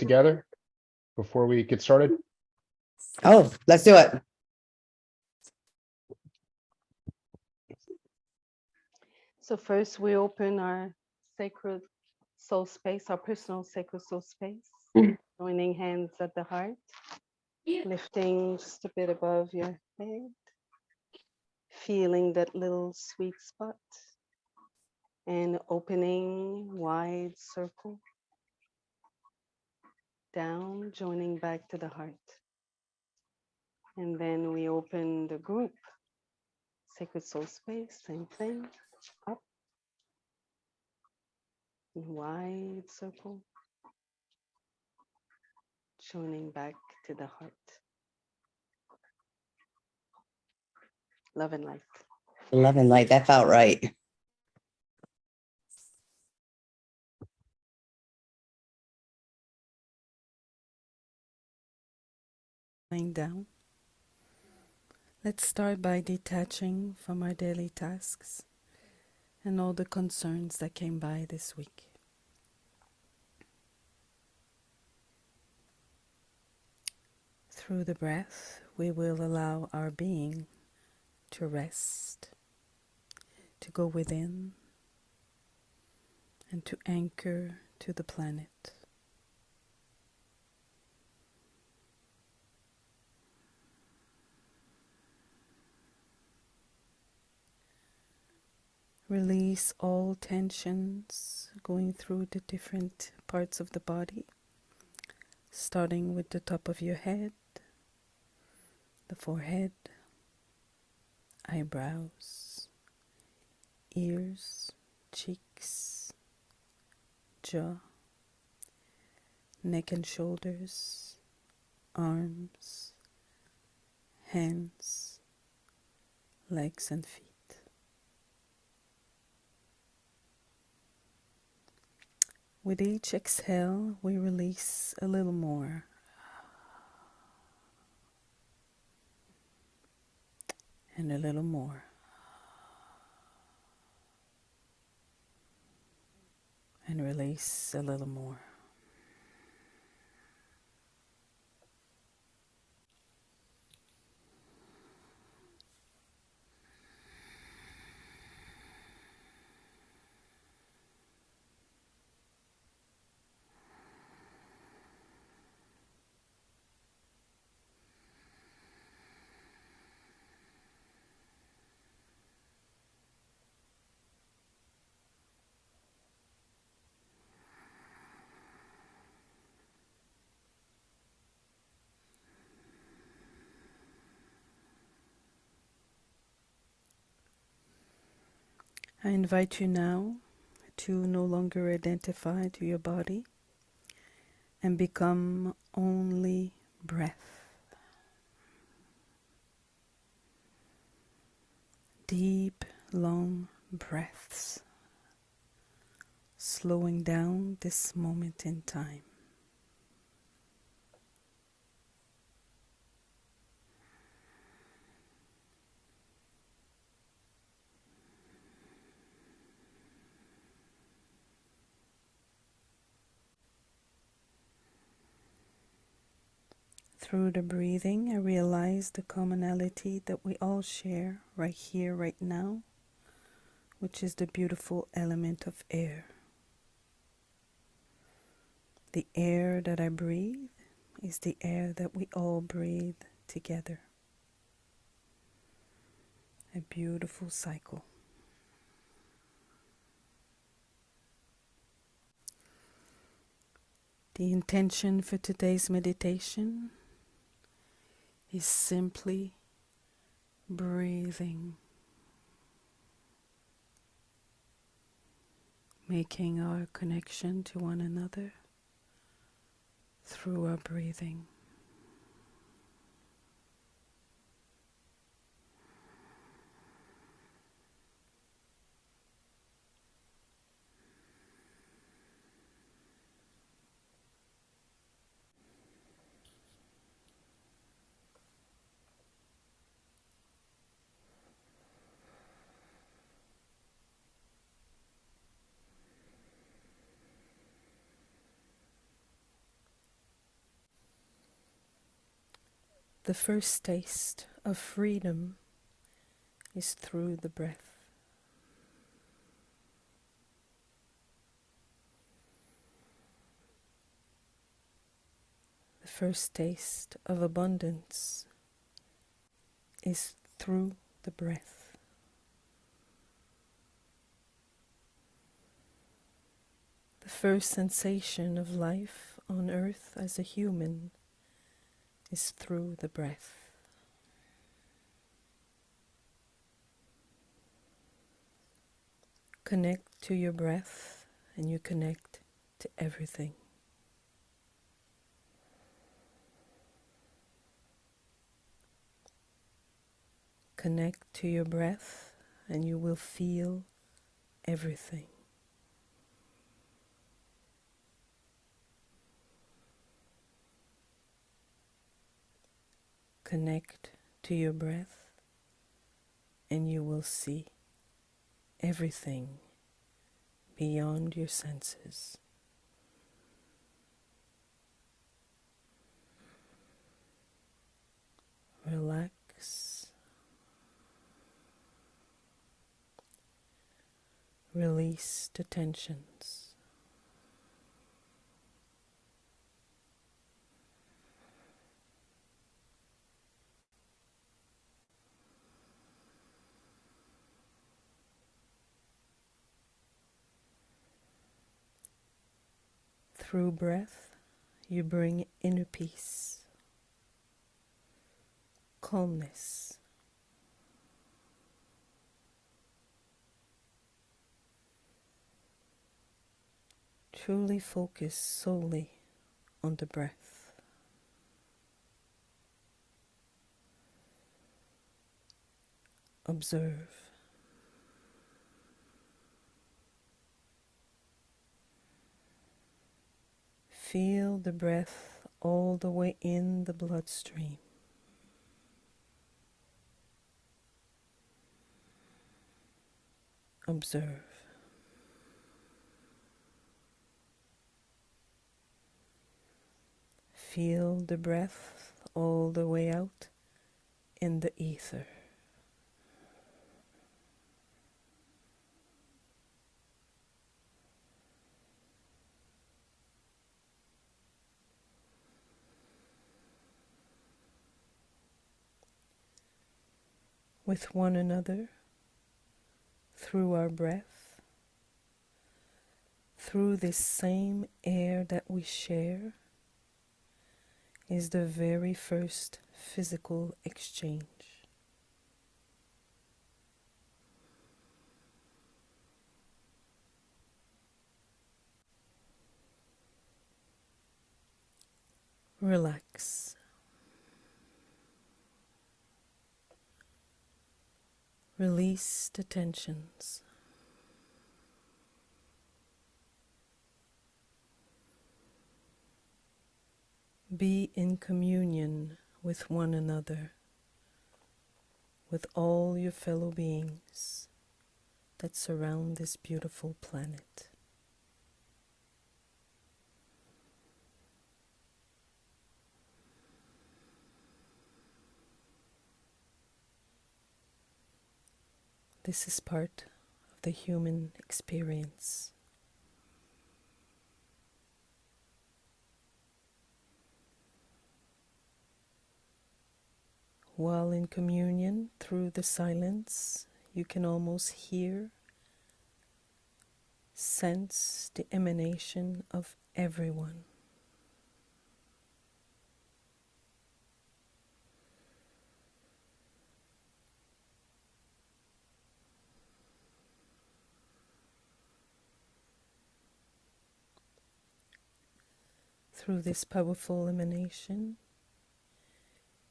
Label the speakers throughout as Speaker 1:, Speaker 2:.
Speaker 1: together before we get started?
Speaker 2: Oh, let's do it.
Speaker 3: So first we open our sacred soul space, our personal sacred soul space, joining hands at the heart, lifting just a bit above your head, feeling that little sweet spot, and opening wide circle, down, joining back to the heart. And then we open the group, sacred soul space, same thing, up, wide circle, joining back to the heart. Love and light.
Speaker 2: Love and light. That felt right.
Speaker 4: Lying down. Let's start by detaching from our daily tasks and all the concerns that came by this week. Through the breath, we will allow our being to rest, to go within, and to anchor to the planet. Release all tensions going through the different parts of the body, starting with the top of your head, the forehead, eyebrows, ears, cheeks, jaw, neck and shoulders, arms, hands, legs and feet. With each exhale, we release a little more. And a little more. And release a little more. I invite you now to no longer identify to your body and become only breath. Deep, long breaths, slowing down this moment in time. Through the breathing, I realize the commonality that we all share right here, right now, which is the beautiful element of air. The air that I breathe is the air that we all breathe together. A beautiful cycle. The intention for today's meditation is simply breathing, making our connection to one another through our breathing. The first taste of freedom is through the breath. The first taste of abundance is through the breath. The first sensation of life on earth as a human is through the breath. Connect to your breath and you connect to everything. Connect to your breath and you will feel everything. Connect to your breath and you will see everything beyond your senses. Relax. Release the tensions. Through breath, you bring inner peace, calmness. Truly focus solely on the breath. Observe. Feel the breath all the way in the bloodstream. Observe. Feel the breath all the way out in the ether. With one another, through our breath, through this same air that we share, is the very first physical exchange. Relax. Release the tensions. Be in communion with one another, with all your fellow beings that surround this beautiful planet. This is part of the human experience. While in communion through the silence, you can almost hear, sense the emanation of everyone. Through this powerful emanation,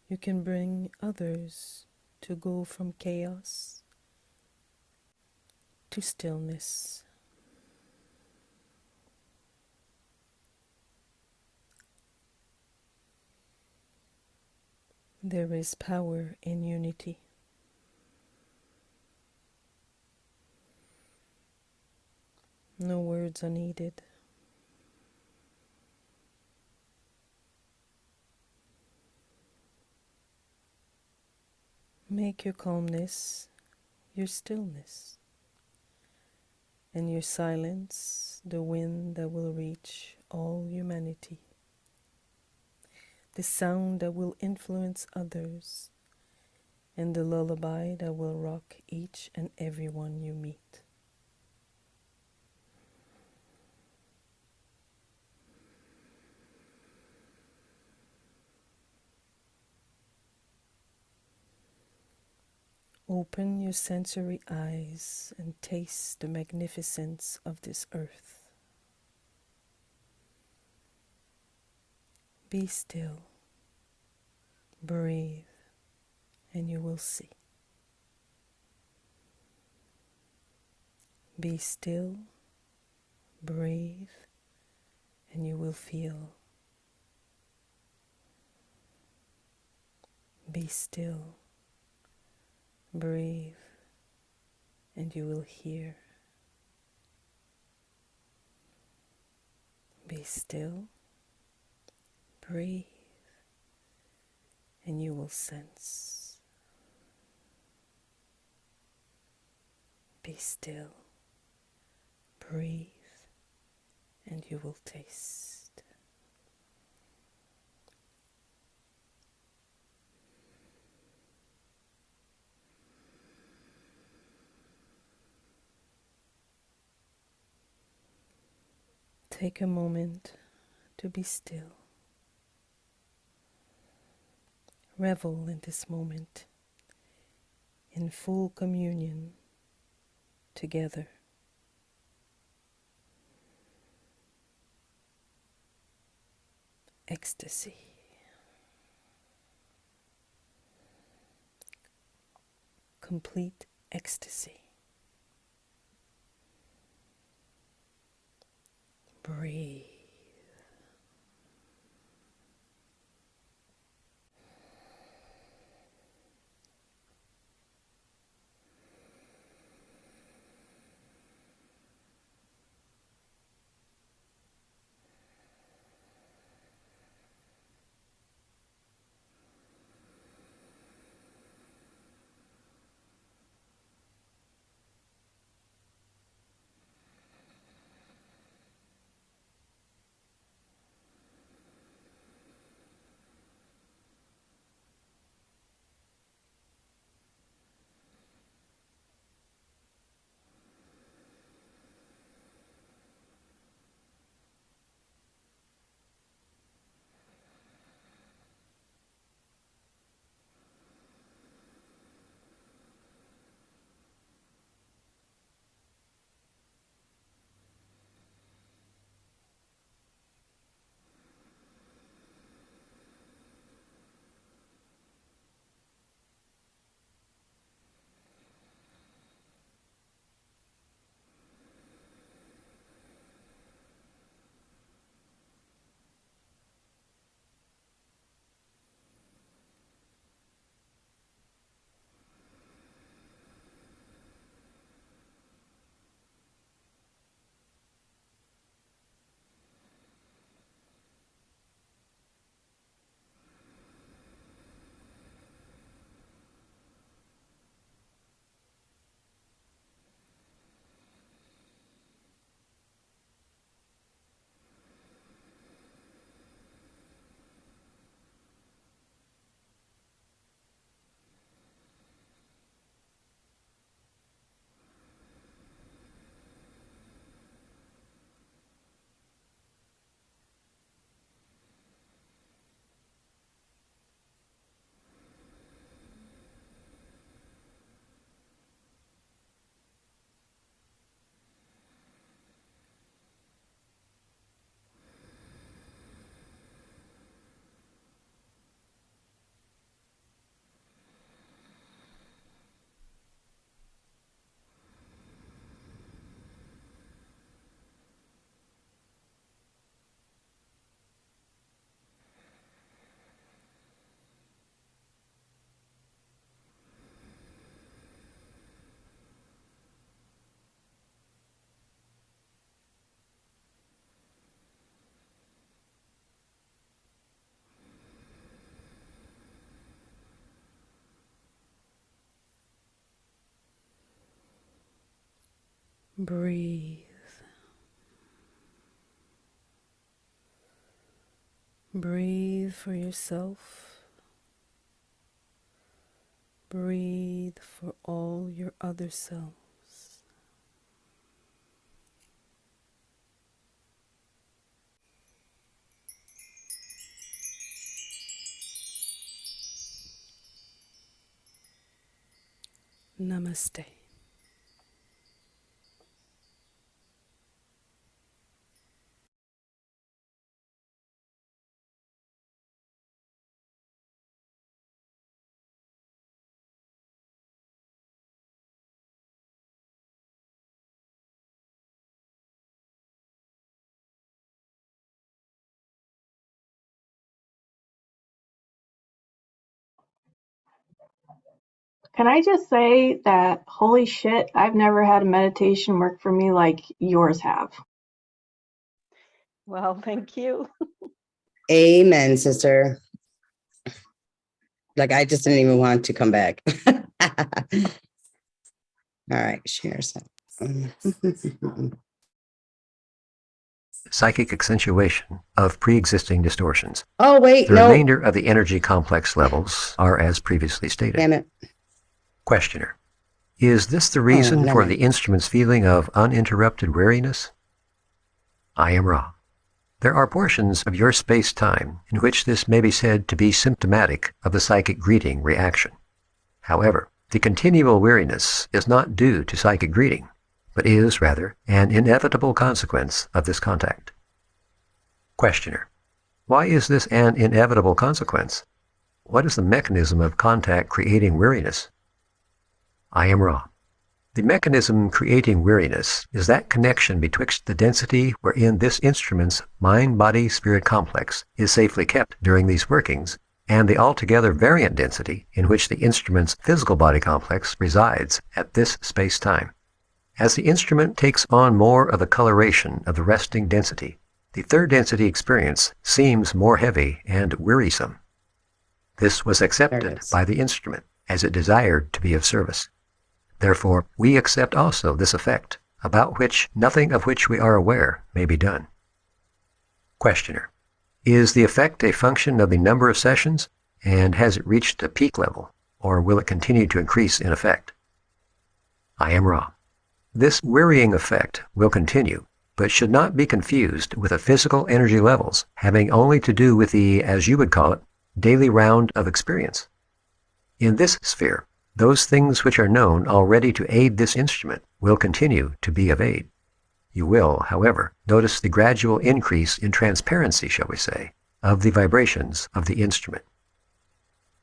Speaker 4: you can bring others to go from chaos to stillness. There is power in unity. No words are needed. Make your calmness your stillness, and your silence the wind that will reach all humanity, the sound that will influence others, and the lullaby that will rock each and every one you meet. Open your sensory eyes and taste the magnificence of this earth. Be still, breathe, and you will see. Be still, breathe, and you will feel. Be still, breathe, and you will hear. Be still, breathe, and you will sense. Be still, breathe, and you will taste. Take a moment to be still. Revel in this moment, in full communion together. Ecstasy. Complete ecstasy. Breathe. Breathe. Breathe for yourself. Breathe for all your other selves. Namaste.
Speaker 5: Can I just say that, holy shit, I've never had a meditation work for me like yours have.
Speaker 3: Well, thank you.
Speaker 2: Amen, sister. Like, I just didn't even want to come back. All right, share some.
Speaker 6: Psychic accentuation of pre-existing distortions.
Speaker 2: Oh, wait,
Speaker 6: The
Speaker 2: no.
Speaker 6: remainder of the energy complex levels are as previously stated.
Speaker 2: Damn it.
Speaker 6: Questioner. Is this the reason
Speaker 2: never
Speaker 6: for
Speaker 2: mind.
Speaker 6: the instrument's feeling of uninterrupted weariness? I am Ra. There are portions of your space-time in which this may be said to be symptomatic of the psychic greeting reaction. However, the continual weariness is not due to psychic greeting, but is, rather, an inevitable consequence of this contact. Questioner. Why is this an inevitable consequence? What is the mechanism of contact creating weariness? I am Ra. The mechanism creating weariness is that connection betwixt the density wherein this instrument's mind-body-spirit complex is safely kept during these workings, and the altogether variant density in which the instrument's physical body complex resides at this space-time. As the instrument takes on more of the coloration of the resting density, the third density experience seems more heavy and wearisome. This was accepted
Speaker 2: is.
Speaker 6: by the instrument as it desired to be of service. Therefore, we accept also this effect, about which nothing of which we are aware may be done. Questioner. Is the effect a function of the number of sessions, and has it reached a peak level, or will it continue to increase in effect? I am Ra. This wearying effect will continue, but should not be confused with the physical energy levels having only to do with the, as you would call it, daily round of experience. In this sphere, those things which are known already to aid this instrument will continue to be of aid. You will, however, notice the gradual increase in transparency, shall we say, of the vibrations of the instrument.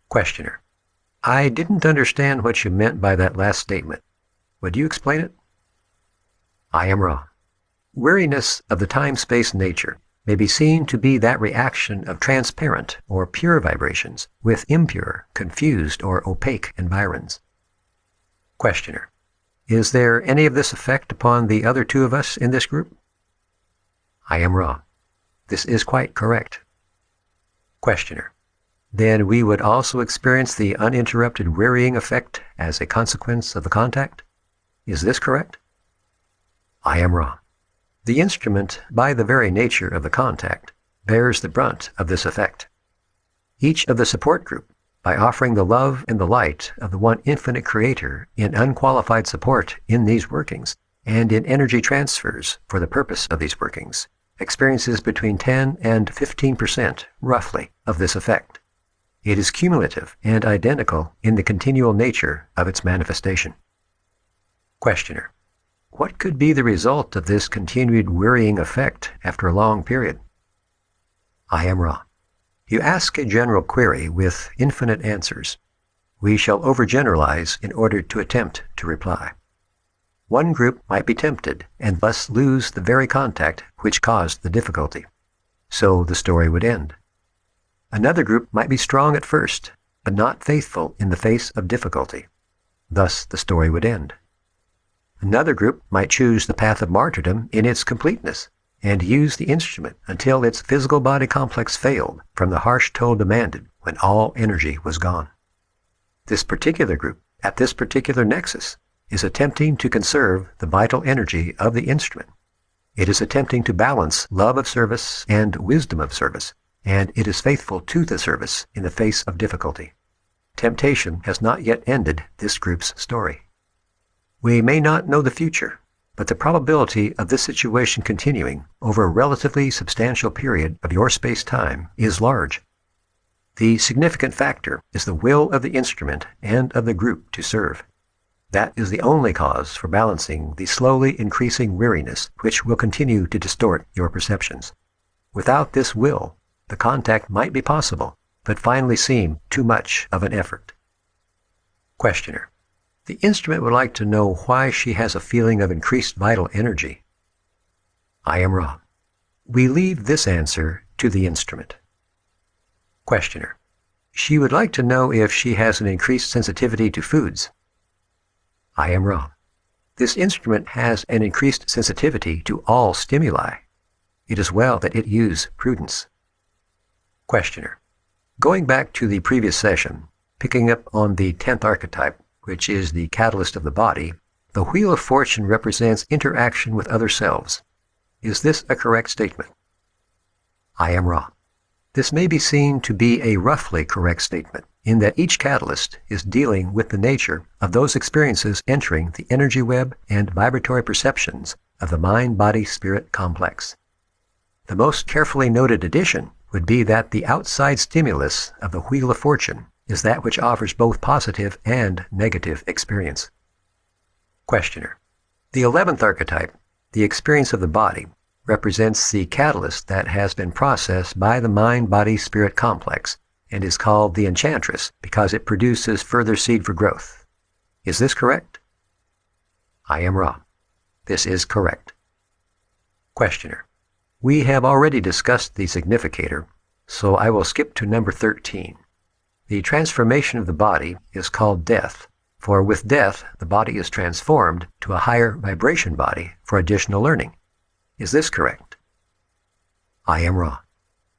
Speaker 6: Questioner. I didn't understand what you meant by that last statement. Would you explain it? I am Ra. Weariness of the time-space nature may be seen to be that reaction of transparent or pure vibrations with impure, confused, or opaque environs. Questioner. Is there any of this effect upon the other two of us in this group? I am Ra. This is quite correct. Questioner. Then we would also experience the uninterrupted wearying effect as a consequence of the contact? Is this correct? I am Ra. The instrument, by the very nature of the contact, bears the brunt of this effect. Each of the support group, by offering the love and the light of the one infinite creator in unqualified support in these workings, and in energy transfers for the purpose of these workings, experiences between 10 and 15%, roughly, of this effect. It is cumulative and identical in the continual nature of its manifestation. Questioner. What could be the result of this continued wearying effect after a long period? I am Ra. You ask a general query with infinite answers. We shall overgeneralize in order to attempt to reply. One group might be tempted and thus lose the very contact which caused the difficulty. So the story would end. Another group might be strong at first, but not faithful in the face of difficulty. Thus the story would end. Another group might choose the path of martyrdom in its completeness and use the instrument until its physical body complex failed from the harsh toll demanded when all energy was gone. This particular group, at this particular nexus, is attempting to conserve the vital energy of the instrument. It is attempting to balance love of service and wisdom of service, and it is faithful to the service in the face of difficulty. Temptation has not yet ended this group's story. We may not know the future, but the probability of this situation continuing over a relatively substantial period of your space-time is large. The significant factor is the will of the instrument and of the group to serve. That is the only cause for balancing the slowly increasing weariness which will continue to distort your perceptions. Without this will, the contact might be possible, but finally seem too much of an effort. Questioner: the instrument would like to know why she has a feeling of increased vital energy. I am Ra. We leave this answer to the instrument. Questioner: she would like to know if she has an increased sensitivity to foods. I am Ra. This instrument has an increased sensitivity to all stimuli. It is well that it use prudence. Questioner: going back to the previous session, picking up on the 10th archetype, which is the catalyst of the body, the Wheel of Fortune represents interaction with other selves. Is this a correct statement? I am Ra. This may be seen to be a roughly correct statement, in that each catalyst is dealing with the nature of those experiences entering the energy web and vibratory perceptions of the mind-body-spirit complex. The most carefully noted addition would be that the outside stimulus of the Wheel of Fortune is that which offers both positive and negative experience. Questioner: the 11th archetype, the experience of the body, represents the catalyst that has been processed by the mind-body-spirit complex and is called the Enchantress because it produces further seed for growth. Is this correct? I am Ra. This is correct. Questioner: we have already discussed the significator, so I will skip to number 13. The transformation of the body is called death, for with death the body is transformed to a higher vibration body for additional learning. Is this correct? I am Ra.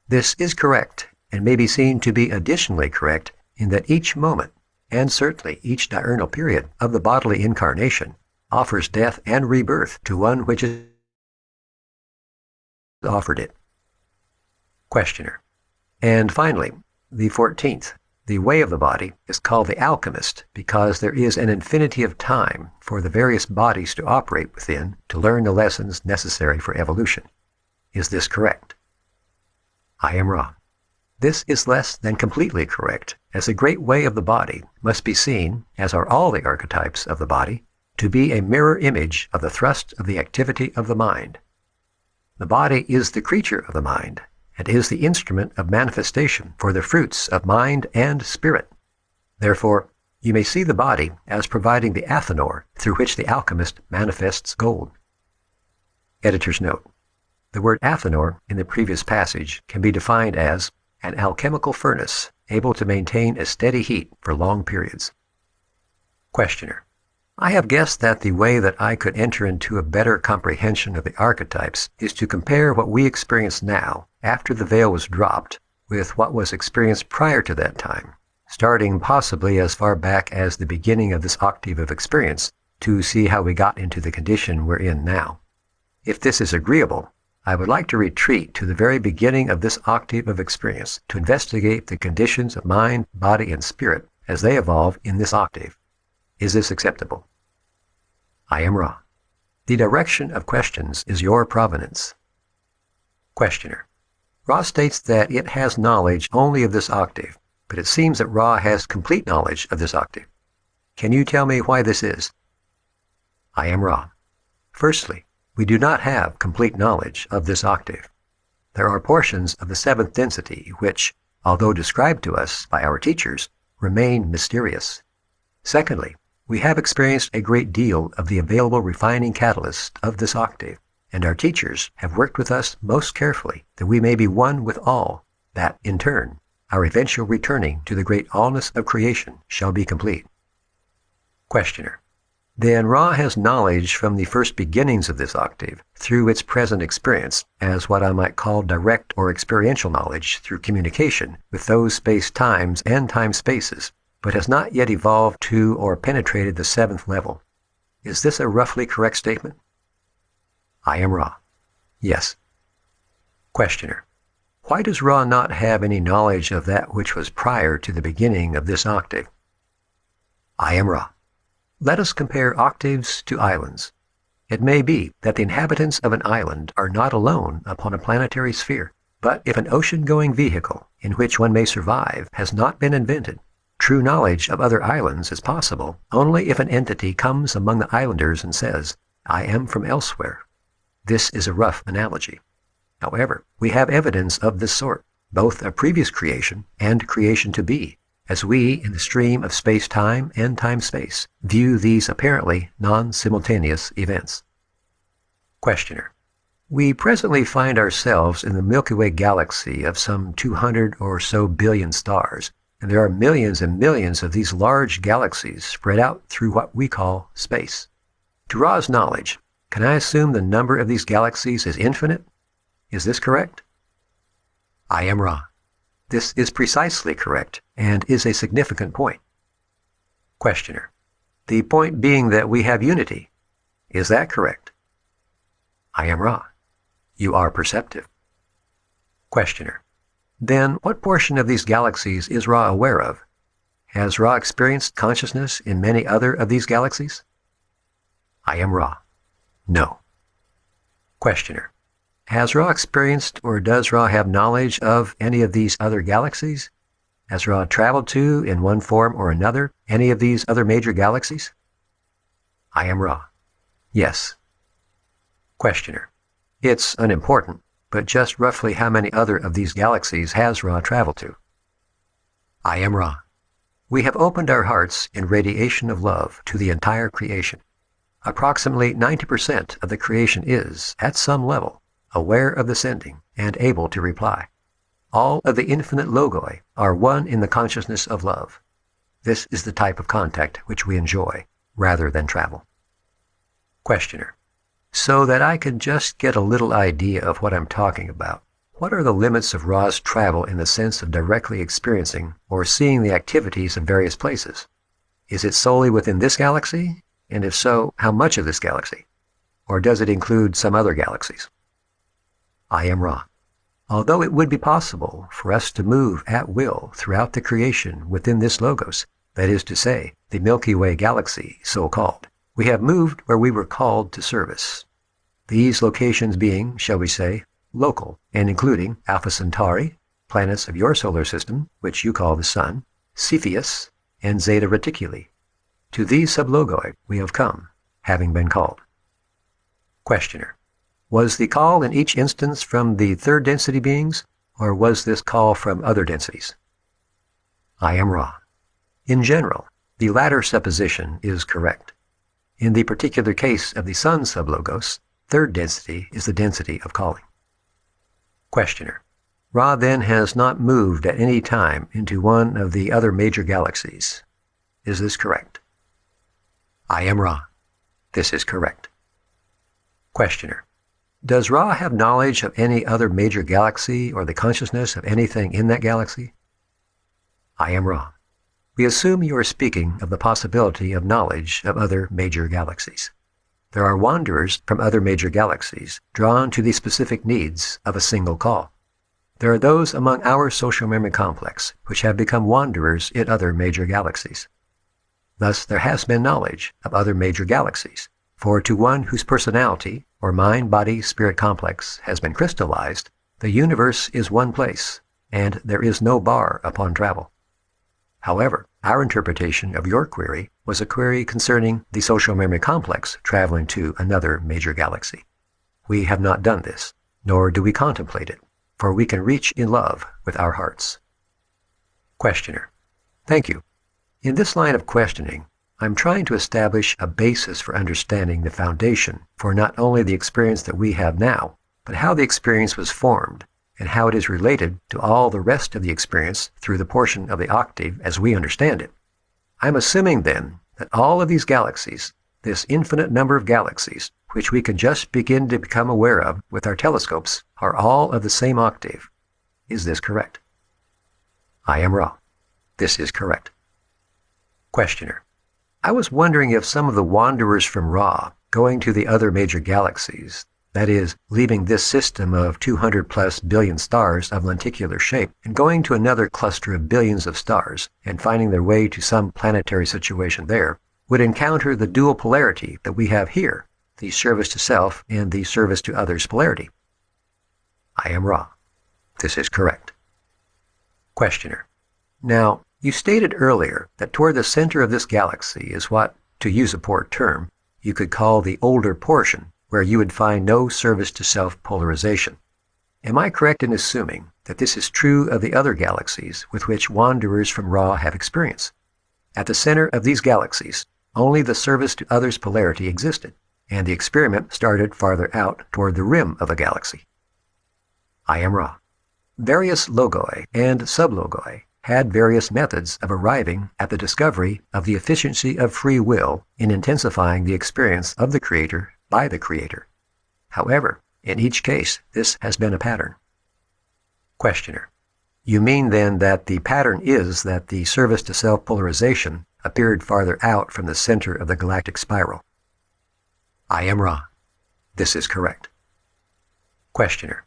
Speaker 6: This is correct, and may be seen to be additionally correct in that each moment, and certainly each diurnal period of the bodily incarnation, offers death and rebirth to one which is offered it. Questioner: and finally, the 14th, the way of the body, is called the alchemist because there is an infinity of time for the various bodies to operate within to learn the lessons necessary for evolution. Is this correct? I am Ra. This is less than completely correct, as the great way of the body must be seen, as are all the archetypes of the body, to be a mirror image of the thrust of the activity of the mind. The body is the creature of the mind, and is the instrument of manifestation for the fruits of mind and spirit. Therefore, you may see the body as providing the athanor through which the alchemist manifests gold. Editor's note: the word athanor in the previous passage can be defined as an alchemical furnace able to maintain a steady heat for long periods. Questioner: I have guessed that the way that I could enter into a better comprehension of the archetypes is to compare what we experience now, after the veil was dropped, with what was experienced prior to that time, starting possibly as far back as the beginning of this octave of experience, to see how we got into the condition we're in now. If this is agreeable, I would like to retreat to the very beginning of this octave of experience to investigate the conditions of mind, body, and spirit as they evolve in this octave. Is this acceptable? I am Ra. The direction of questions is your provenance. Questioner: Ra states that it has knowledge only of this octave, but it seems that Ra has complete knowledge of this octave. Can you tell me why this is? I am Ra. Firstly, we do not have complete knowledge of this octave. There are portions of the 7th density which, although described to us by our teachers, remain mysterious. Secondly, we have experienced a great deal of the available refining catalyst of this octave, and our teachers have worked with us most carefully that we may be one with all, that, in turn, our eventual returning to the great allness of creation shall be complete. Questioner: then Ra has knowledge from the first beginnings of this octave through its present experience as what I might call direct or experiential knowledge through communication with those space-times and time-spaces, but has not yet evolved to or penetrated the 7th level. Is this a roughly correct statement? I am Ra. Yes. Questioner. Why does Ra not have any knowledge of that which was prior to the beginning of this octave? I am Ra. Let us compare octaves to islands. It may be that the inhabitants of an island are not alone upon a planetary sphere, but if an ocean-going vehicle in which one may survive has not been invented, true knowledge of other islands is possible only if an entity comes among the islanders and says, I am from elsewhere. This is a rough analogy. However, we have evidence of this sort, both of previous creation and creation to be, as we, in the stream of space-time and time-space, view these apparently non-simultaneous events. Questioner. We presently find ourselves in the Milky Way galaxy of some 200 or so billion stars, and there are millions and millions of these large galaxies spread out through what we call space. To Ra's knowledge, can I assume the number of these galaxies is infinite? Is this correct? I am Ra. This is precisely correct and is a significant point. Questioner. The point being that we have unity. Is that correct? I am Ra. You are perceptive. Questioner. Then what portion of these galaxies is Ra aware of? Has Ra experienced consciousness in many other of these galaxies? I am Ra. No. Questioner. Has Ra experienced or does Ra have knowledge of any of these other galaxies? Has Ra traveled to, in one form or another, any of these other major galaxies? I am Ra. Yes. Questioner. It's unimportant, but just roughly how many other of these galaxies has Ra traveled to? I am Ra. We have opened our hearts in radiation of love to the entire creation. Approximately 90% of the creation is, at some level, aware of the sending and able to reply. All of the infinite logoi are one in the consciousness of love. This is the type of contact which we enjoy, rather than travel. Questioner. So that I can just get a little idea of what I'm talking about, what are the limits of Ra's travel in the sense of directly experiencing or seeing the activities of various places? Is it solely within this galaxy? And if so, how much of this galaxy? Or does it include some other galaxies? I am Ra. Although it would be possible for us to move at will throughout the creation within this logos, that is to say, the Milky Way galaxy, so-called, we have moved where we were called to service. These locations being, shall we say, local, and including Alpha Centauri, planets of your solar system, which you call the Sun, Cepheus, and Zeta Reticuli. To these sublogoi we have come, having been called. Questioner. Was the call in each instance from the third density beings, or was this call from other densities? I am Ra. In general, the latter supposition is correct. In the particular case of the Sun sublogos, third density is the density of calling. Questioner. Ra then has not moved at any time into one of the other major galaxies. Is this correct? I am Ra. This is correct. Questioner. Does Ra have knowledge of any other major galaxy or the consciousness of anything in that galaxy? I am Ra. We assume you are speaking of the possibility of knowledge of other major galaxies. There are wanderers from other major galaxies drawn to the specific needs of a single call. There are those among our social memory complex which have become wanderers in other major galaxies. Thus there has been knowledge of other major galaxies, for to one whose personality or mind-body-spirit complex has been crystallized, the universe is one place, and there is no bar upon travel. However, our interpretation of your query was a query concerning the social memory complex traveling to another major galaxy. We have not done this, nor do we contemplate it, for we can reach in love with our hearts. Questioner. Thank you. In this line of questioning, I'm trying to establish a basis for understanding the foundation for not only the experience that we have now, but how the experience was formed and how it is related to all the rest of the experience through the portion of the octave as we understand it. I'm assuming then that all of these galaxies, this infinite number of galaxies, which we can just begin to become aware of with our telescopes, are all of the same octave. Is this correct? I am Ra. This is correct. Questioner. I was wondering if some of the wanderers from Ra, going to the other major galaxies, that is, leaving this system of 200 plus billion stars of lenticular shape and going to another cluster of billions of stars and finding their way to some planetary situation there, would encounter the dual polarity that we have here, the service to self and the service to others polarity. I am Ra. This is correct. Questioner. Now, you stated earlier that toward the center of this galaxy is what, to use a poor term, you could call the older portion, where you would find no service to self polarization. Am I correct in assuming that this is true of the other galaxies with which wanderers from Ra have experience? At the center of these galaxies, only the service to others polarity existed, and the experiment started farther out toward the rim of the galaxy. I am Ra. Various logoi and sublogoi had various methods of arriving at the discovery of the efficiency of free will in intensifying the experience of the Creator by the Creator. However, in each case, this has been a pattern. Questioner. You mean then that the pattern is that the service to self-polarization appeared farther out from the center of the galactic spiral? I am Ra. This is correct. Questioner.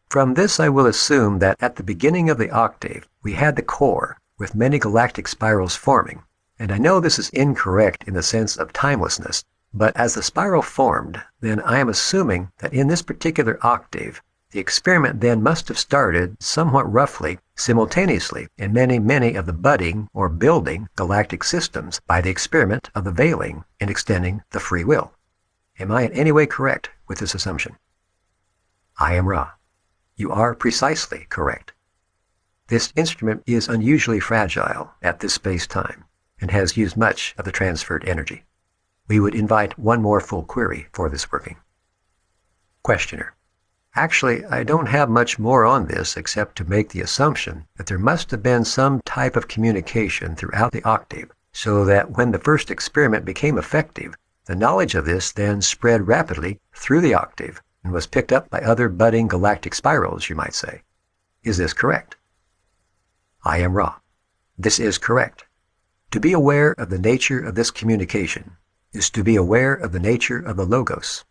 Speaker 6: From this I will assume that at the beginning of the octave we had the core with many galactic spirals forming, and I know this is incorrect in the sense of timelessness, but as the spiral formed, then I am assuming that in this particular octave the experiment then must have started somewhat roughly simultaneously in many of the budding or building galactic systems by the experiment of the veiling and extending the free will. Am I in any way correct with this assumption? I am Ra. You are precisely correct. This instrument is unusually fragile at this space-time and has used much of the transferred energy. We would invite one more full query for this working. Questioner. Actually, I don't have much more on this except to make the assumption that there must have been some type of communication throughout the octave, so that when the first experiment became effective, the knowledge of this then spread rapidly through the octave and was picked up by other budding galactic spirals, you might say. Is this correct? I am Ra. This is correct. To be aware of the nature of this communication is to be aware of the nature of the Logos.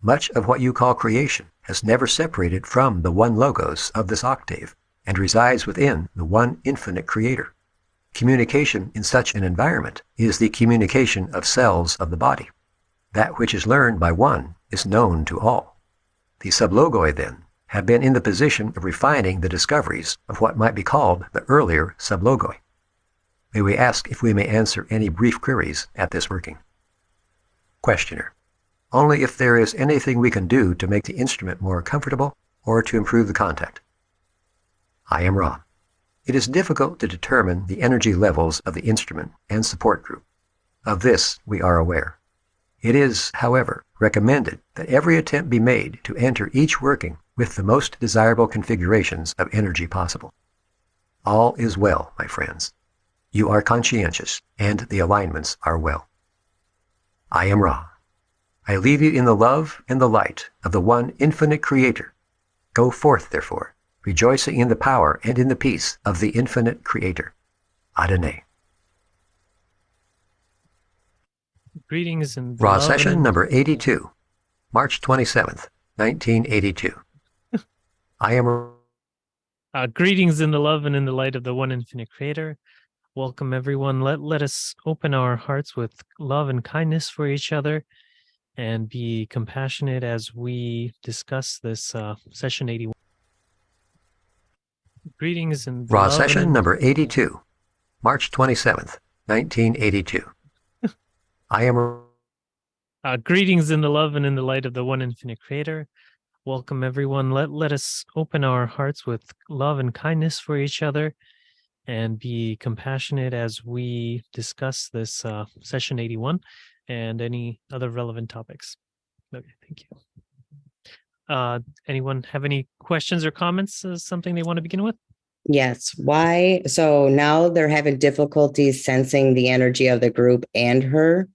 Speaker 6: Much of what you call creation has never separated from the one Logos of this octave and resides within the one infinite Creator. Communication in such an environment is the communication of cells of the body. That which is learned by one is known to all. The sublogoi, then, have been in the position of refining the discoveries of what might be called the earlier sublogoi. May we ask if we may answer any brief queries at this working? Questioner. Only if there is anything we can do to make the instrument more comfortable or to improve the contact. I am Ra. It is difficult to determine the energy levels of the instrument and support group. Of this we are aware. It is, however, recommended that every attempt be made to enter each working with the most desirable configurations of energy possible. All is well, my friends. You are conscientious, and the alignments are well. I am Ra. I leave you in the love and the light of the one infinite Creator. Go forth, therefore, rejoicing in the power and in the peace of the infinite Creator. Adonai.
Speaker 7: Greetings and
Speaker 6: Raw
Speaker 7: love
Speaker 6: session
Speaker 7: and
Speaker 6: number 82, March 27th, 1982. I am
Speaker 7: greetings in the love and in the light of the one infinite Creator. Welcome everyone. Let us open our hearts with love and kindness for each other and be compassionate as we discuss this session 81. Greetings and
Speaker 6: Raw
Speaker 7: love
Speaker 6: session
Speaker 7: and
Speaker 6: number 82, March 27th, 1982. I am
Speaker 7: greetings in the love and in the light of the one infinite Creator. Welcome everyone. Let us open our hearts with love and kindness for each other and be compassionate as we discuss this session 81 and any other relevant topics. Okay, thank you. Anyone have any questions or comments? Something they want to begin with?
Speaker 2: Yes. Why? So now they're having difficulties sensing the energy of the group and her.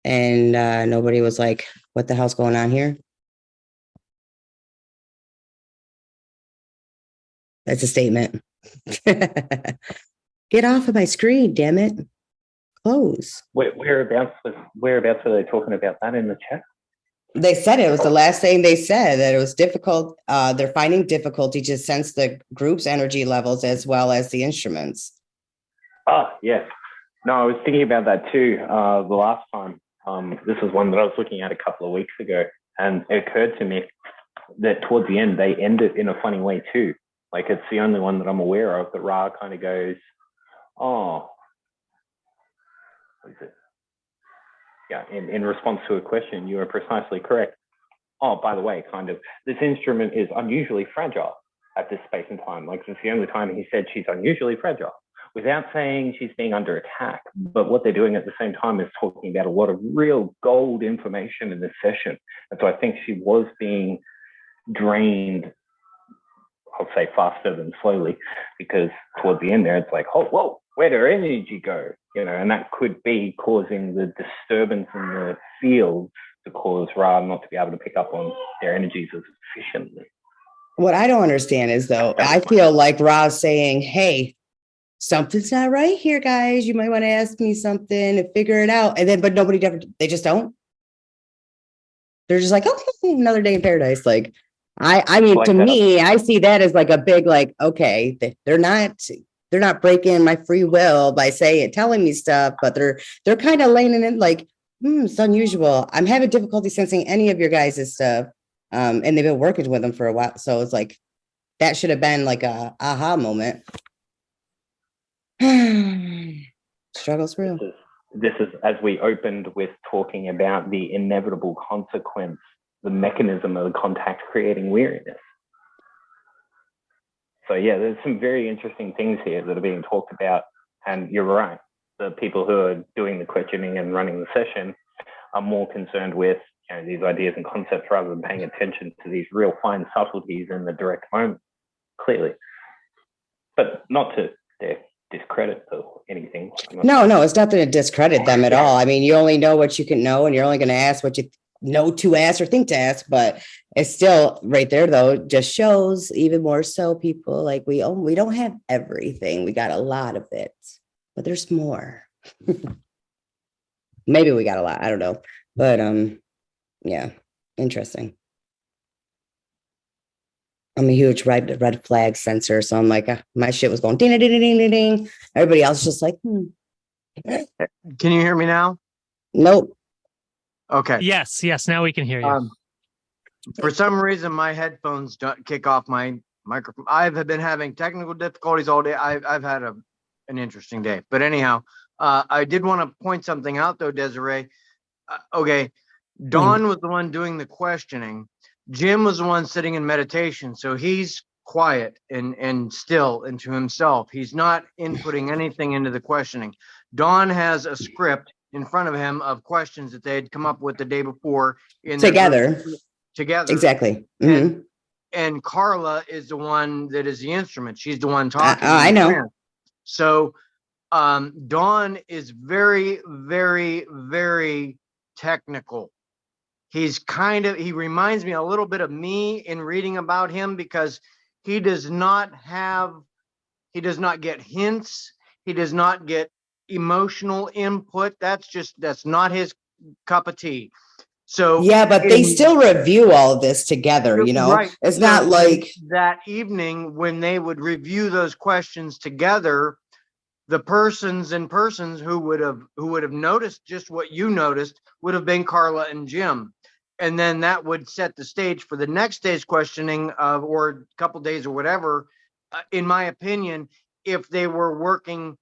Speaker 2: And nobody was like, what the hell's going on here? That's a statement. Get off of my screen, damn it. close.
Speaker 8: Whereabouts were they talking about that in the chat?
Speaker 2: They said it was the last thing they said, that it was difficult. They're finding difficulty to sense the group's energy levels as well as the instruments.
Speaker 8: Oh, yeah. No, I was thinking about that too the last time. This was one that I was looking at a couple of weeks ago, and it occurred to me that towards the end, they end it in a funny way too. Like, it's the only one that I'm aware of that Ra kind of goes, oh, what is it? Yeah, in response to a question, you are precisely correct. Oh, by the way, kind of, this instrument is unusually fragile at this space and time. Like, it's the only time he said she's unusually fragile, without saying she's being under attack. But what they're doing at the same time is talking about a lot of real gold information in this session. And so I think she was being drained, I'll say faster than slowly, because towards the end there, it's like, oh, whoa, where did her energy go? You know, and that could be causing the disturbance in the field to cause Ra not to be able to pick up on their energies as efficiently.
Speaker 2: What I don't understand is, though, I feel like Ra's saying, hey, something's not right here, guys. You might want to ask me something and figure it out. And then, but nobody ever, they just don't. They're just like, oh, another day in paradise. Like, I mean, to me, I see that as like a big, like, okay, they're not breaking my free will by telling me stuff, but they're kind of laying it in like, it's unusual. I'm having difficulty sensing any of your guys' stuff. And they've been working with them for a while. So it's like, that should have been like a aha moment. Struggle's real.
Speaker 8: This is as we opened with talking about the inevitable consequence, the mechanism of the contact creating weariness. So yeah, there's some very interesting things here that are being talked about. And you're right, the people who are doing the questioning and running the session are more concerned with, you know, these ideas and concepts rather than paying attention to these real fine subtleties in the direct moment, clearly. But not to their discredit or anything.
Speaker 2: No, it's nothing to discredit them at all. I mean, you only know what you can know, and you're only going to ask what you know to ask or think to ask, but it's still right there, though, just shows even more so people like we don't have everything. We got a lot of it, but there's more. Maybe we got a lot. I don't know. But yeah, interesting. I'm a huge red flag sensor, so I'm like, my shit was going ding, ding, ding, ding, ding, ding. Everybody else just like,
Speaker 9: Can you hear me now?
Speaker 2: Nope.
Speaker 9: Okay.
Speaker 7: Yes, now we can hear you.
Speaker 9: For some reason, my headphones don't kick off my microphone. I've been having technical difficulties all day. I've had an interesting day. But anyhow, I did want to point something out, though, Desiree. Okay, Dawn was the one doing the questioning. Jim was the one sitting in meditation. So he's quiet and still into himself. He's not inputting anything into the questioning. Dawn has a script in front of him of questions that they had come up with the day before in
Speaker 2: together.
Speaker 9: Exactly.
Speaker 2: Mm-hmm.
Speaker 9: And Carla is the one that is the instrument. She's the one talking.
Speaker 2: I know.
Speaker 9: So Dawn is very, very, very technical. He reminds me a little bit of me in reading about him, because he does not get hints. He does not get emotional input. That's not his cup of tea. So
Speaker 2: yeah, but they still review all of this together, you know. Right. It's not like
Speaker 9: that evening when they would review those questions together, the persons who would have noticed just what you noticed would have been Carla and Jim. And then that would set the stage for the next day's questioning or a couple days or whatever. In my opinion, if they were working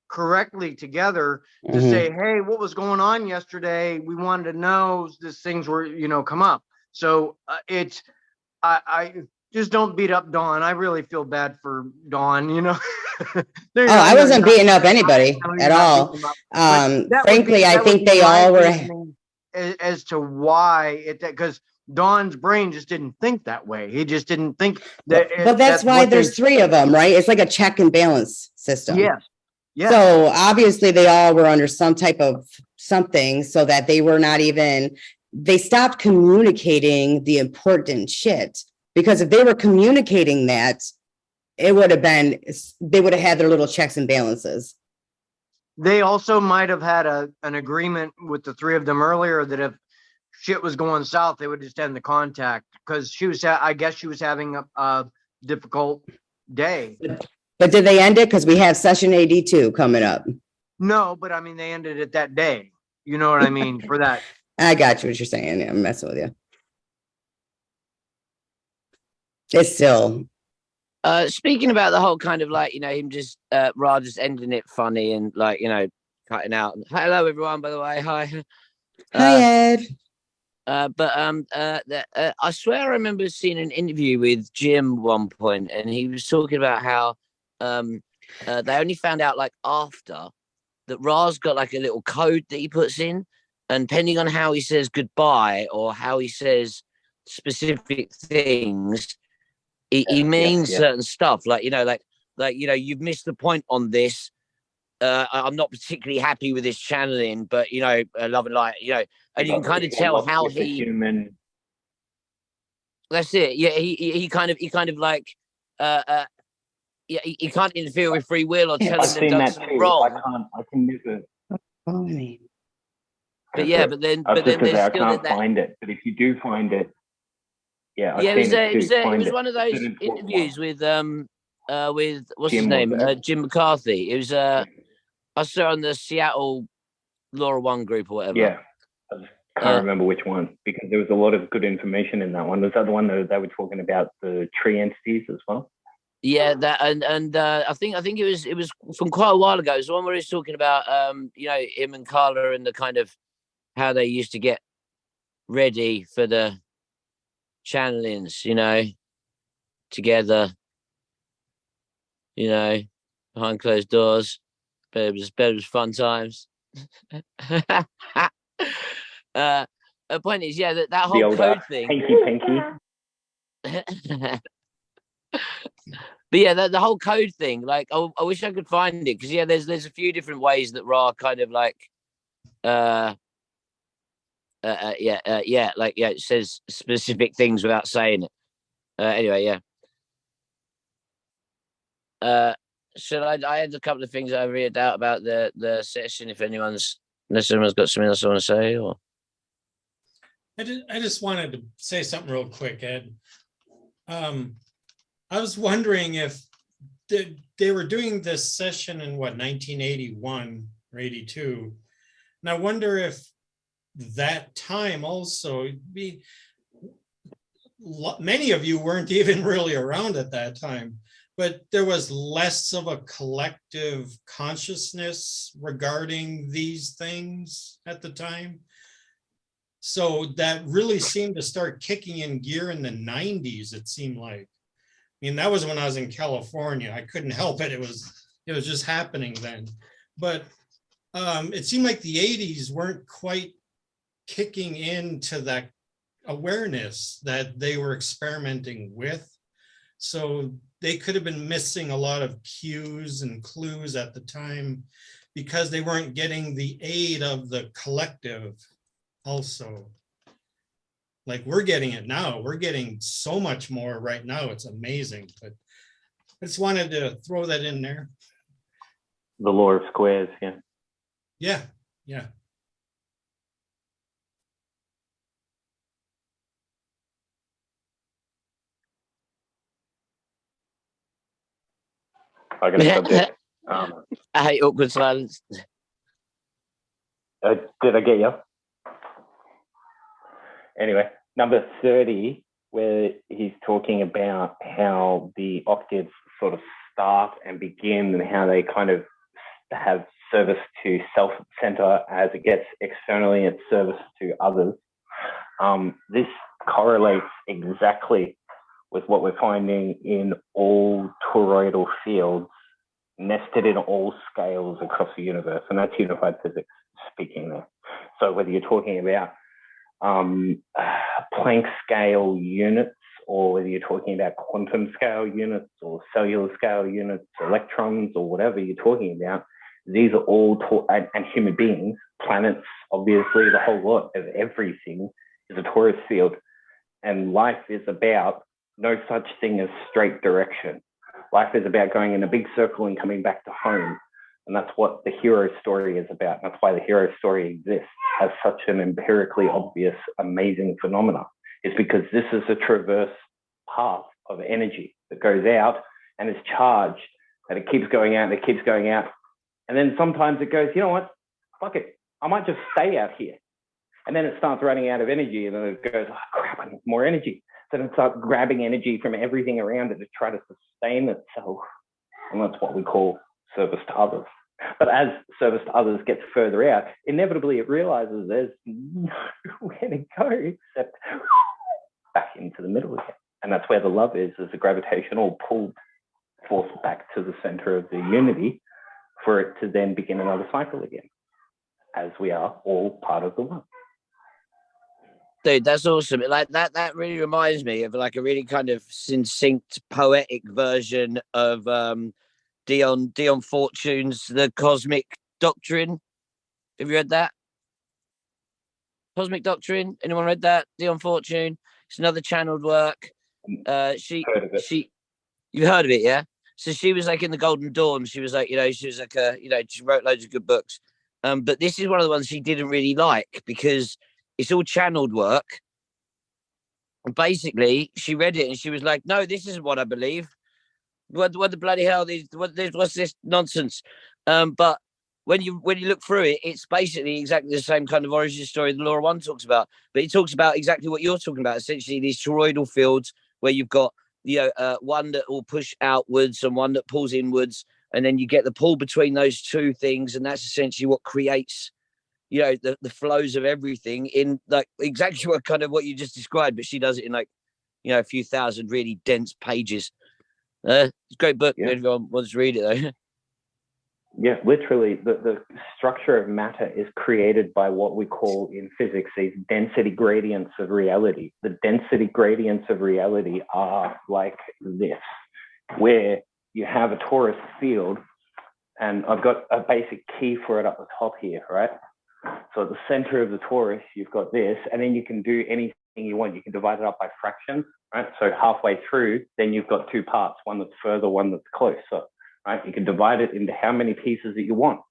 Speaker 9: correctly together to say, hey, what was going on yesterday? We wanted to know, these things were, come up. So I just don't beat up Dawn. I really feel bad for Dawn,
Speaker 2: I wasn't beating up anybody at all. Frankly, I think they all were.
Speaker 9: As to why because Dawn's brain just didn't think that way. He just didn't think that.
Speaker 2: But that's why there's three of them, right? It's like a check and balance system.
Speaker 9: Yes. Yeah.
Speaker 2: So obviously they all were under some type of something, so that they stopped communicating the important shit. Because if they were communicating that, they would have had their little checks and balances.
Speaker 9: They also might have had an agreement with the three of them earlier that if shit was going south, they would just end the contact because I guess she was having a difficult day.
Speaker 2: But did they end it? Because we have session AD2 coming up.
Speaker 9: No, but I mean, they ended it that day. You know what I mean? For that.
Speaker 2: I got you what you're saying. I'm messing with you. It's still,
Speaker 10: Speaking about the whole kind of like, you know, him just Ra just ending it funny and like, you know, cutting out. Hello everyone, by the way. Hi.
Speaker 2: hi Ed.
Speaker 10: I swear I remember seeing an interview with Jim one point, and he was talking about how they only found out like after that Ra's got like a little code that he puts in, and depending on how he says goodbye or how he says specific things, he means certain stuff. Like you know, you've missed the point on this. I'm not particularly happy with this channeling, but you know, love and light, you know, and you can kind of tell how he.
Speaker 8: Human.
Speaker 10: That's it. Yeah, he kind of like, yeah, he can't interfere with free will or tell
Speaker 8: I've
Speaker 10: him
Speaker 8: seen
Speaker 10: they've done
Speaker 8: that
Speaker 10: something
Speaker 8: too.
Speaker 10: wrong.
Speaker 8: I can never.
Speaker 10: But yeah, but then there's
Speaker 8: I
Speaker 10: still
Speaker 8: can't
Speaker 10: that.
Speaker 8: find it. But if you do find it, yeah,
Speaker 10: Yeah, it was
Speaker 8: it.
Speaker 10: one of those
Speaker 8: It's an important
Speaker 10: interviews with what's his
Speaker 8: Jim,
Speaker 10: name,
Speaker 8: wasn't it?
Speaker 10: Jim McCarthy. It was I saw on the Seattle Laura One group or whatever.
Speaker 8: Yeah, I just can't remember which one because there was a lot of good information in that one. Was that the one that they were talking about the tree entities as well?
Speaker 10: Yeah, that and I think it was from quite a while ago. It was the one where he was talking about you know, him and Carla and the kind of how they used to get ready for the channelings, you know, together, you know, behind closed doors. But it was fun times. The point is, yeah, that whole code thing.
Speaker 8: Pinky.
Speaker 10: But yeah, the whole code thing, like, I wish I could find it because yeah, there's a few different ways that Ra kind of like, like it says specific things without saying it. Anyway, yeah. Should I had a couple of things I read out about the session. Unless anyone's got something else I want to say, or
Speaker 11: I just wanted to say something real quick, Ed. I was wondering if they were doing this session in what, 1981 or 82, and I wonder if that time also many of you weren't even really around at that time, but there was less of a collective consciousness regarding these things at the time. So that really seemed to start kicking in gear in the 90s, it seemed like. I mean, that was when I was in California. I couldn't help it. It was just happening then. But it seemed like the 80s weren't quite kicking into that awareness that they were experimenting with. So they could have been missing a lot of cues and clues at the time because they weren't getting the aid of the collective also. Like we're getting it now. We're getting so much more right now. It's amazing. But I just wanted to throw that in there.
Speaker 8: The law of squares, yeah.
Speaker 11: Yeah.
Speaker 8: I got a subject.
Speaker 10: I hate awkward silence.
Speaker 8: Did I get you? Anyway, number 30, where he's talking about how the octaves sort of start and begin and how they kind of have service to self-center as it gets externally its service to others. This correlates exactly with what we're finding in all toroidal fields nested in all scales across the universe, and that's unified physics speaking there. So whether you're talking about Planck scale units, or whether you're talking about quantum scale units or cellular scale units, electrons, or whatever you're talking about, these are all and human beings, planets, obviously, the whole lot of everything is a torus field. And life is about no such thing as straight direction. Life is about going in a big circle and coming back to home. And that's what the hero story is about. That's why the hero story exists as such an empirically obvious, amazing phenomena. It's because this is a traverse path of energy that goes out and is charged, and it keeps going out and it keeps going out. And then sometimes it goes, you know what? Fuck it. I might just stay out here. And then it starts running out of energy, and then it goes, oh, crap, I need more energy. So then it starts grabbing energy from everything around it to try to sustain itself. And that's what we call service to others. But as service to others gets further out, inevitably it realizes there's nowhere to go except back into the middle again. And that's where the love is a gravitational pull force back to the center of the unity for it to then begin another cycle again, as we are all part of the one.
Speaker 10: Dude, that's awesome. Like that really reminds me of like a really kind of succinct poetic version of Dion Fortune's The Cosmic Doctrine. Have you read that? Cosmic Doctrine? Anyone read that? Dion Fortune. It's another channeled work. You've heard of it, yeah? So she was like in the Golden Dawn. She was like, she was like she wrote loads of good books. But this is one of the ones she didn't really like because it's all channeled work. And basically, she read it and she was like, no, this isn't what I believe. What the bloody hell? What's this nonsense? But when you look through it, it's basically exactly the same kind of origin story that Laura One talks about. But it talks about exactly what you're talking about, essentially these toroidal fields where you've got one that will push outwards and one that pulls inwards, and then you get the pull between those two things, and that's essentially what creates the flows of everything in like exactly what you just described, but she does it in like a few thousand really dense pages. It's a great book.
Speaker 8: Yeah.
Speaker 10: If anyone wants to read it though.
Speaker 8: Yeah, literally the structure of matter is created by what we call in physics these density gradients of reality. The density gradients of reality are like this, where you have a torus field, and I've got a basic key for it up the top here, right? So at the center of the torus, you've got this, and then you can do anything you want. You can divide it up by fractions, right? So halfway through, then you've got two parts, one that's further, one that's closer, right? You can divide it into how many pieces that you want.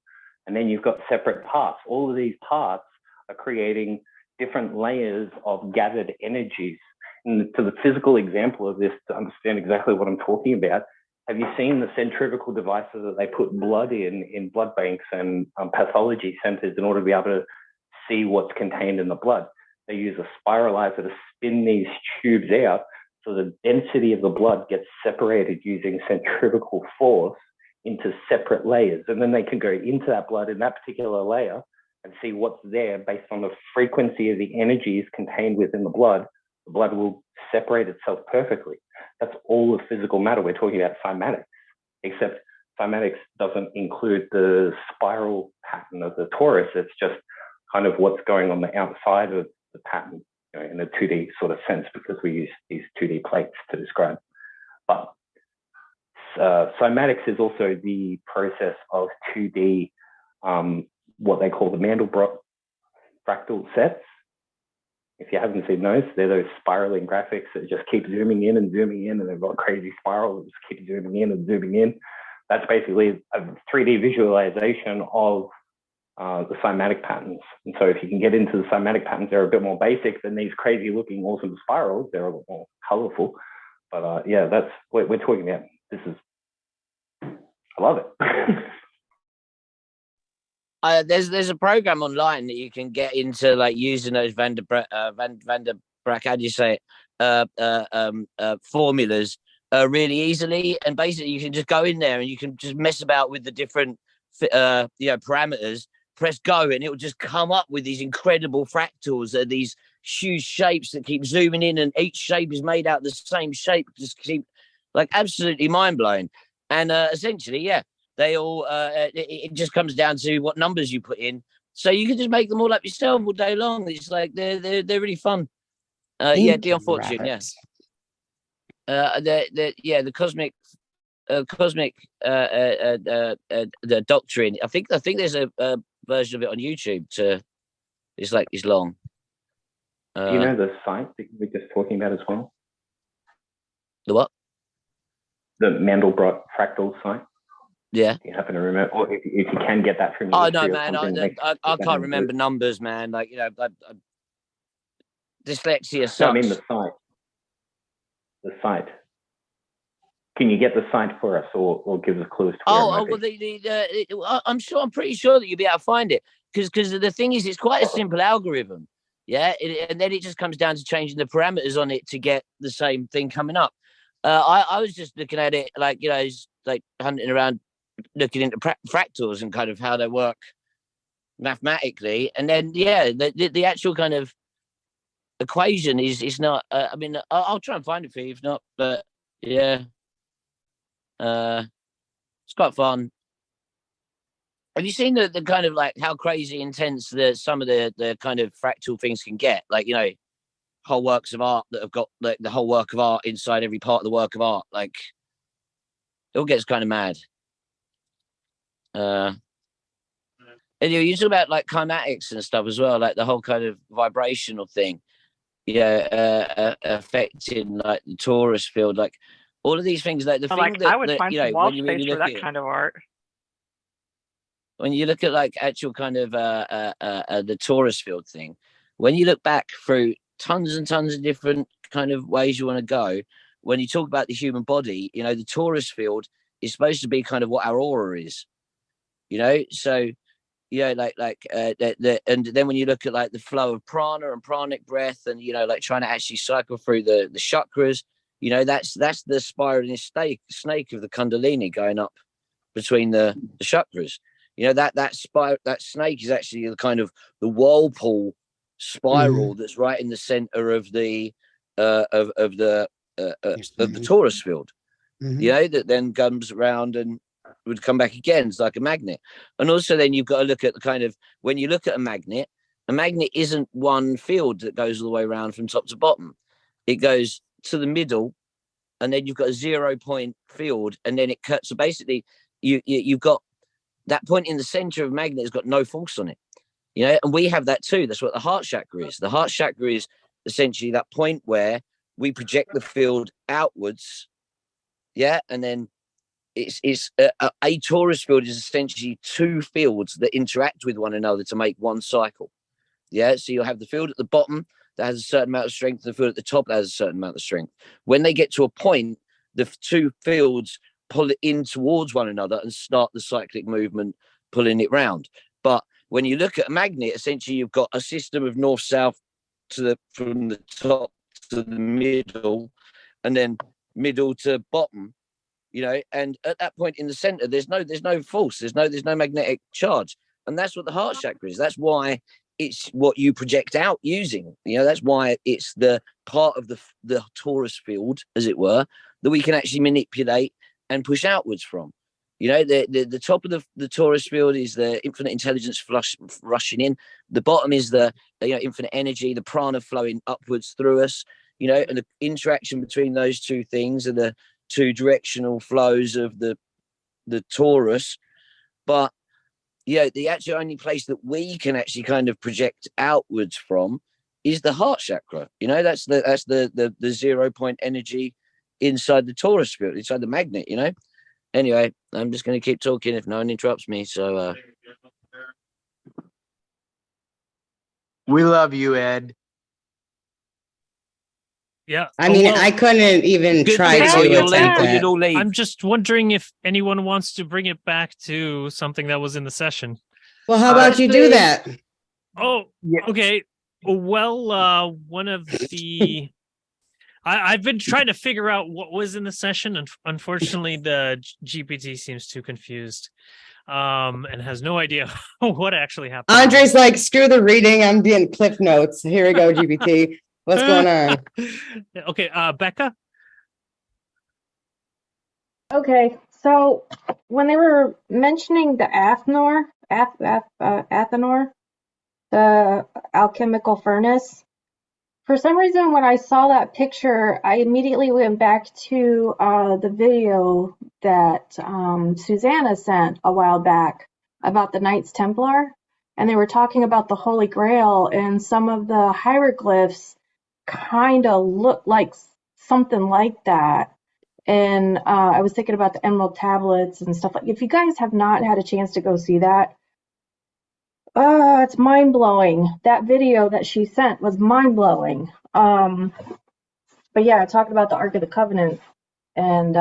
Speaker 8: And then you've got separate parts. All of these parts are creating different layers of gathered energies. And to the physical example of this, to understand exactly what I'm talking about, have you seen the centrifugal devices that they put blood in blood banks and pathology centers in order to be able to see what's contained in the blood? They use a spiralizer to spin these tubes out so the density of the blood gets separated using centrifugal force into separate layers. And then they can go into that blood in that particular layer and see what's there based on the frequency of the energies contained within the blood. The blood will separate itself perfectly. That's all of physical matter. We're talking about cymatics, except cymatics doesn't include the spiral pattern of the torus. It's just kind of what's going on the outside of the pattern, in a 2D sort of sense, because we use these 2D plates to describe. But cymatics is also the process of 2D, what they call the Mandelbrot fractal sets. If you haven't seen those, they're those spiraling graphics that just keep zooming in, and they've got crazy spirals that just keep zooming in and zooming in. That's basically a 3D visualization of the cymatic patterns. And so if you can get into the cymatic patterns, they're a bit more basic than these crazy looking awesome spirals. They're a lot more colorful. But yeah, that's what we're talking about. I love it.
Speaker 10: There's a program online that you can get into, like using those Van der Braak, how do you say it, formulas really easily, and basically you can just go in there and you can just mess about with the different parameters, press go, and it will just come up with these incredible fractals, these huge shapes that keep zooming in, and each shape is made out of the same shape, just keep like absolutely mind-blowing. And essentially, yeah, they all it just comes down to what numbers you put in, so you can just make them all up yourself all day long. It's like they're really fun. Dion Fortune, yeah. The cosmic the doctrine. I think there's a version of it on YouTube. It's long.
Speaker 8: Do you know the site that you were just talking about as well?
Speaker 10: The what?
Speaker 8: The Mandelbrot fractal site.
Speaker 10: Yeah.
Speaker 8: Do you happen to remember, or if you can get that from
Speaker 10: Oh
Speaker 8: history
Speaker 10: no,
Speaker 8: or
Speaker 10: man,
Speaker 8: something, like,
Speaker 10: I
Speaker 8: put that
Speaker 10: can't
Speaker 8: in
Speaker 10: remember
Speaker 8: group?
Speaker 10: numbers, man. Like, you know, dyslexia
Speaker 8: No, I mean
Speaker 10: sucks.
Speaker 8: the site. The site. Can you get the site for us, or give us clues to where it might
Speaker 10: Well,
Speaker 8: be?
Speaker 10: I'm pretty sure that you'll be able to find it because the thing is, it's quite a simple algorithm. Yeah, and then it just comes down to changing the parameters on it to get the same thing coming up. I was just looking at it like, you know, like hunting around, looking into fractals and kind of how they work mathematically, and then yeah, the actual kind of equation is not. I mean, I'll try and find it for you if not, but yeah, it's quite fun. Have you seen the kind of like how crazy intense some of the kind of fractal things can get? Like, you know, whole works of art that have got like the whole work of art inside every part of the work of art. Like, it all gets kind of mad. Anyway, you talk about like kymatics and stuff as well, like the whole kind of vibrational thing. Yeah, affecting like the torus field, like all of these things. Like the
Speaker 12: But,
Speaker 10: thing
Speaker 12: like, I would
Speaker 10: that
Speaker 12: find
Speaker 10: you
Speaker 12: some
Speaker 10: know
Speaker 12: wall
Speaker 10: when you
Speaker 12: space for
Speaker 10: look
Speaker 12: that
Speaker 10: at
Speaker 12: kind of art.
Speaker 10: when you look at like actual kind of the torus field thing, when you look back through tons and tons of different kind of ways you want to go, when you talk about the human body, you know, the torus field is supposed to be kind of what our aura is, you know. So yeah, and then when you look at like the flow of prana and pranic breath, and you know, like trying to actually cycle through the chakras, you know, that's the spiraling snake of the kundalini going up between the chakras. You know, that snake is actually the kind of the whirlpool spiral that's right in the center of the torus field. You know, that then comes around and would come back again. It's like a magnet. And also then you've got to look at the kind of, when you look at a magnet isn't one field that goes all the way around from top to bottom. It goes to the middle, and then you've got a 0 point field, and then it cuts. So basically you've got that point in the center of a magnet has got no force on it, you know, and we have that too. That's what the heart chakra is. The heart chakra is essentially that point where we project the field outwards. Yeah. And then it's a torus field is essentially two fields that interact with one another to make one cycle. Yeah. So you'll have the field at the bottom that has a certain amount of strength, and the field at the top that has a certain amount of strength. When they get to a point, the two fields pull it in towards one another and start the cyclic movement, pulling it round. But when you look at a magnet, essentially you've got a system of north-south from the top to the middle, and then middle to bottom, you know, and at that point in the center, there's no force, there's no magnetic charge. And that's what the heart chakra is. That's why it's what you project out using, you know, that's why it's the part of the torus field, as it were, that we can actually manipulate and push outwards from. You know, the top of the torus field is the infinite intelligence rushing in. The bottom is the infinite energy, the prana flowing upwards through us, you know, and the interaction between those two things are the two directional flows of the torus. But yeah, the actual only place that we can actually kind of project outwards from is the heart chakra. You know, that's the 0 point energy inside the torus field, inside the magnet, you know. Anyway, I'm just going to keep talking if no one interrupts me. So
Speaker 9: we love you, Ed.
Speaker 7: Yeah.
Speaker 2: I mean, I couldn't even try to attempt that.
Speaker 7: I'm just wondering if anyone wants to bring it back to something that was in the session.
Speaker 2: Well, how about you do that?
Speaker 7: Oh, okay. Well, one of the I've been trying to figure out what was in the session, and unfortunately the GPT seems too confused and has no idea what actually happened.
Speaker 2: Andre's like, screw the reading, I'm getting cliff notes. Here we go, GPT. What's going on?
Speaker 7: Okay, Becca?
Speaker 5: Okay, so when they were mentioning the Athanor, the alchemical furnace, for some reason when I saw that picture, I immediately went back to the video that Susanna sent a while back about the Knights Templar, and they were talking about the Holy Grail, and some of the hieroglyphs kind of look like something like that. And I was thinking about the emerald tablets and stuff. Like, if you guys have not had a chance to go see that, it's mind blowing. That video that she sent was mind blowing. But yeah, talking about the Ark of the Covenant and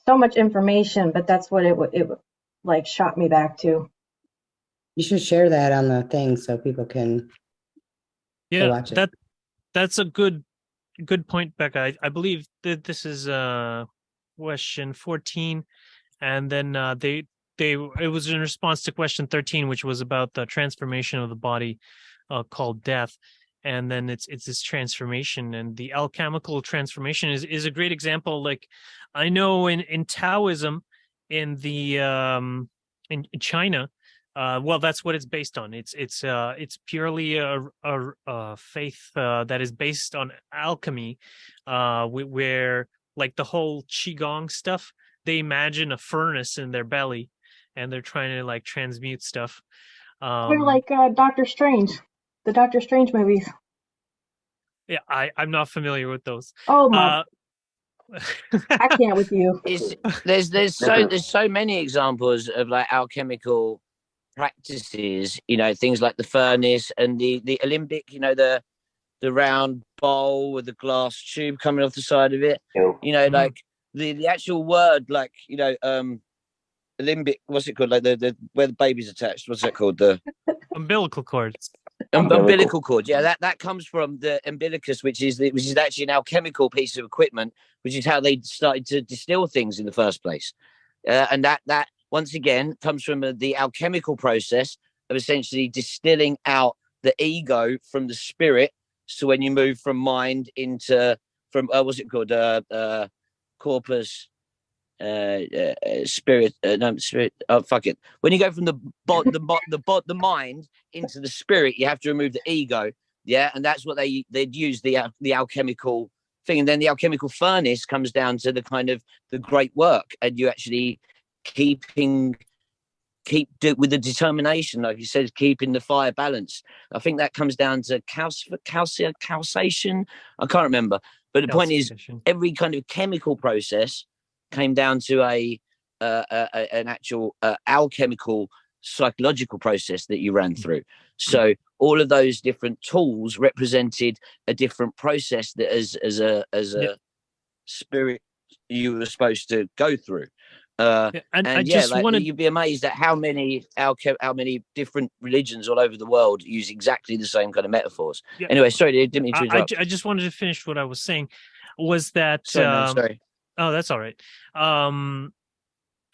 Speaker 5: so much information, but that's what it like shot me back to.
Speaker 2: You should share that on the thing so people can go
Speaker 7: Yeah,
Speaker 2: watch it.
Speaker 7: that's a good point, Becca. I believe that this is question 14, and then it was in response to question 13, which was about the transformation of the body called death. And then it's this transformation, and the alchemical transformation is a great example. Like, I know in Taoism, in the in China, well, that's what it's based on. It's purely a faith that is based on alchemy, where, like, the whole qigong stuff, they imagine a furnace in their belly, and they're trying to, like, transmute stuff.
Speaker 5: They're like Doctor Strange, the Doctor Strange movies.
Speaker 7: Yeah, I'm not familiar with those.
Speaker 5: Oh my! I can't with you.
Speaker 10: There's so many examples of like alchemical practices, you know, things like the furnace and the alembic, you know, the round bowl with the glass tube coming off the side of it, you know, like the actual word, like, you know, alembic, what's it called, like the where the baby's attached, what's that called, the
Speaker 7: umbilical cord.
Speaker 10: Umbilical cord, yeah, that comes from the umbilicus, which is actually an alchemical piece of equipment, which is how they started to distill things in the first place, and that once again comes from the alchemical process of essentially distilling out the ego from the spirit. So when you move from mind into what's it called, corpus, spirit, no spirit. Oh fuck it! When you go from the mind into the spirit, you have to remove the ego. Yeah, and that's what they'd use the alchemical thing, and then the alchemical furnace comes down to the kind of the great work, and you actually keep with the determination, like you said, keeping the fire balanced. I think that comes down to calciation. I can't remember, but the point is, every kind of chemical process came down to an actual alchemical psychological process that you ran through. So all of those different tools represented a different process that as a spirit you were supposed to go through. And I just wanted, you'd be amazed at how many different religions all over the world use exactly the same kind of metaphors. Yeah. Anyway, sorry, didn't mean to interrupt.
Speaker 7: I just wanted to finish what I was saying. Was that
Speaker 10: sorry.
Speaker 7: Oh, that's all right.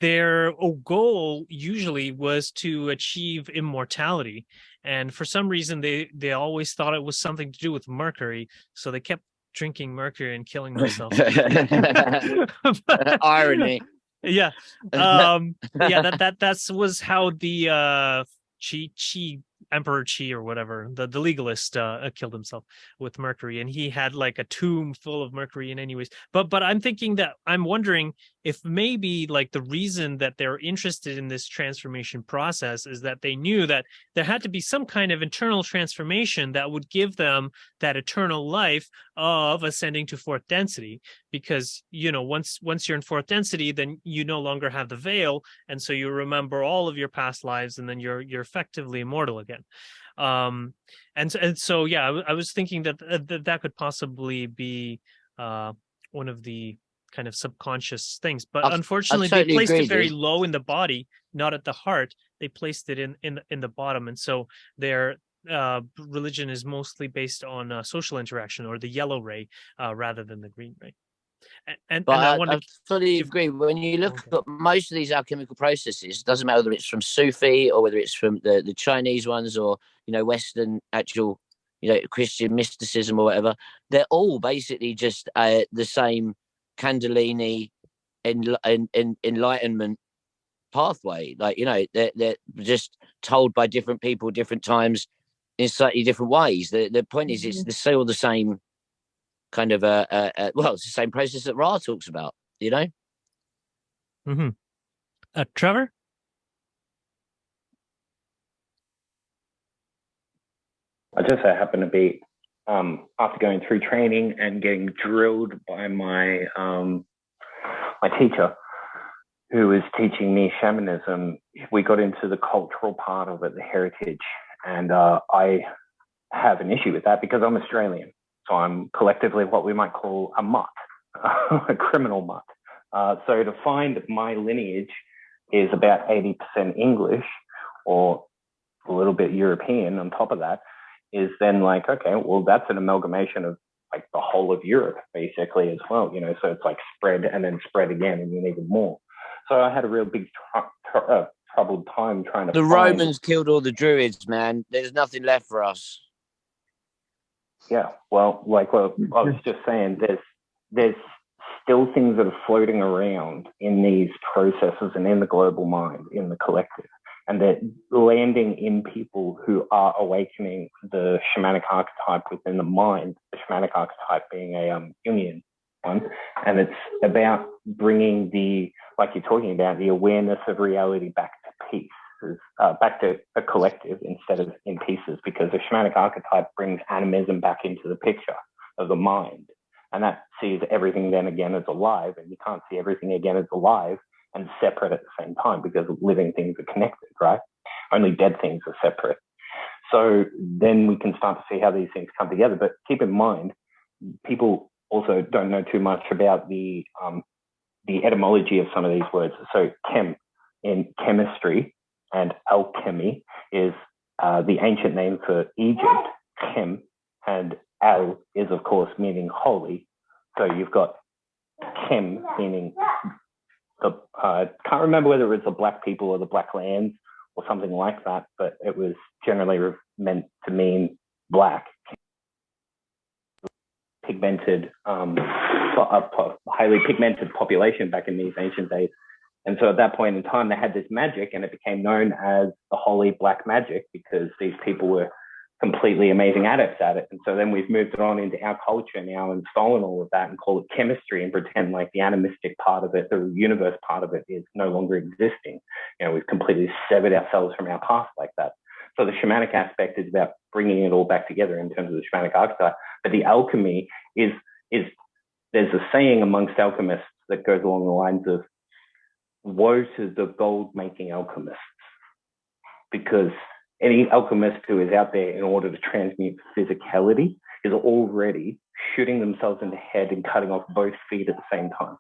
Speaker 7: Their goal usually was to achieve immortality, and for some reason they always thought it was something to do with mercury, so they kept drinking mercury and killing themselves.
Speaker 10: Irony.
Speaker 7: Yeah. Yeah, that was how the Emperor Qi or whatever, the legalist killed himself with mercury, and he had like a tomb full of mercury. And anyways, but I'm wondering if maybe like the reason that they're interested in this transformation process is that they knew that there had to be some kind of internal transformation that would give them that eternal life of ascending to fourth density, because, you know, once you're in fourth density, then you no longer have the veil, and so you remember all of your past lives, and then you're effectively immortal again. And so yeah, I was thinking that could possibly be one of the kind of subconscious things, but unfortunately they placed it very low in the body, not at the heart. They placed it in the bottom, and so their religion is mostly based on social interaction, or the yellow ray, rather than the green ray.
Speaker 10: I fully agree. When you look at most of these alchemical processes, it doesn't matter whether it's from Sufi or whether it's from the Chinese ones, or, you know, Western actual, you know, Christian mysticism or whatever, they're all basically just the same Kundalini enlightenment pathway. Like, you know, they're just told by different people, different times, in slightly different ways. The point is, it's still the same kind of well, it's the same process that Ra talks about, you know.
Speaker 7: Trevor?
Speaker 8: I just so happen to be after going through training and getting drilled by my my teacher, who was teaching me shamanism, we got into the cultural part of it, the heritage. And I have an issue with that because I'm Australian. So I'm collectively what we might call a mutt, a criminal mutt. So to find my lineage is about 80% English or a little bit European on top of that, is then like, okay, well, that's an amalgamation of like the whole of Europe basically as well, you know, so it's like spread and then spread again and you need more. So I had a real big troubled time trying to
Speaker 10: The
Speaker 8: find.
Speaker 10: Romans killed all the druids, man. There's nothing left for us.
Speaker 8: Yeah, well, like what I was just saying, there's still things that are floating around in these processes and in the global mind, in the collective, and they're landing in people who are awakening the shamanic archetype within the mind, the shamanic archetype being a Jungian one. And it's about bringing the, like you're talking about, the awareness of reality back to peace, back to a collective instead of in pieces, because the shamanic archetype brings animism back into the picture of the mind. And that sees everything then again as alive, and you can't see everything again as alive and separate at the same time because living things are connected, right? Only dead things are separate. So then we can start to see how these things come together. But keep in mind, people also don't know too much about the etymology of some of these words. So chem in chemistry and alchemy is the ancient name for Egypt, chem, and al is of course meaning holy. So you've got chem meaning I can't remember whether it was the black people or the black lands or something like that, but it was generally meant to mean black, pigmented, highly pigmented population back in these ancient days. And so at that point in time, they had this magic, and it became known as the holy black magic because these people were completely amazing adepts at it. And so then we've moved it on into our culture now and stolen all of that and call it chemistry and pretend like the animistic part of it, the universe part of it, is no longer existing. You know, we've completely severed ourselves from our past like that. So the shamanic aspect is about bringing it all back together in terms of the shamanic archetype. But the alchemy is there's a saying amongst alchemists that goes along the lines of, woe to the gold making alchemists, because any alchemist who is out there in order to transmute physicality is already shooting themselves in the head and cutting off both feet at the same time,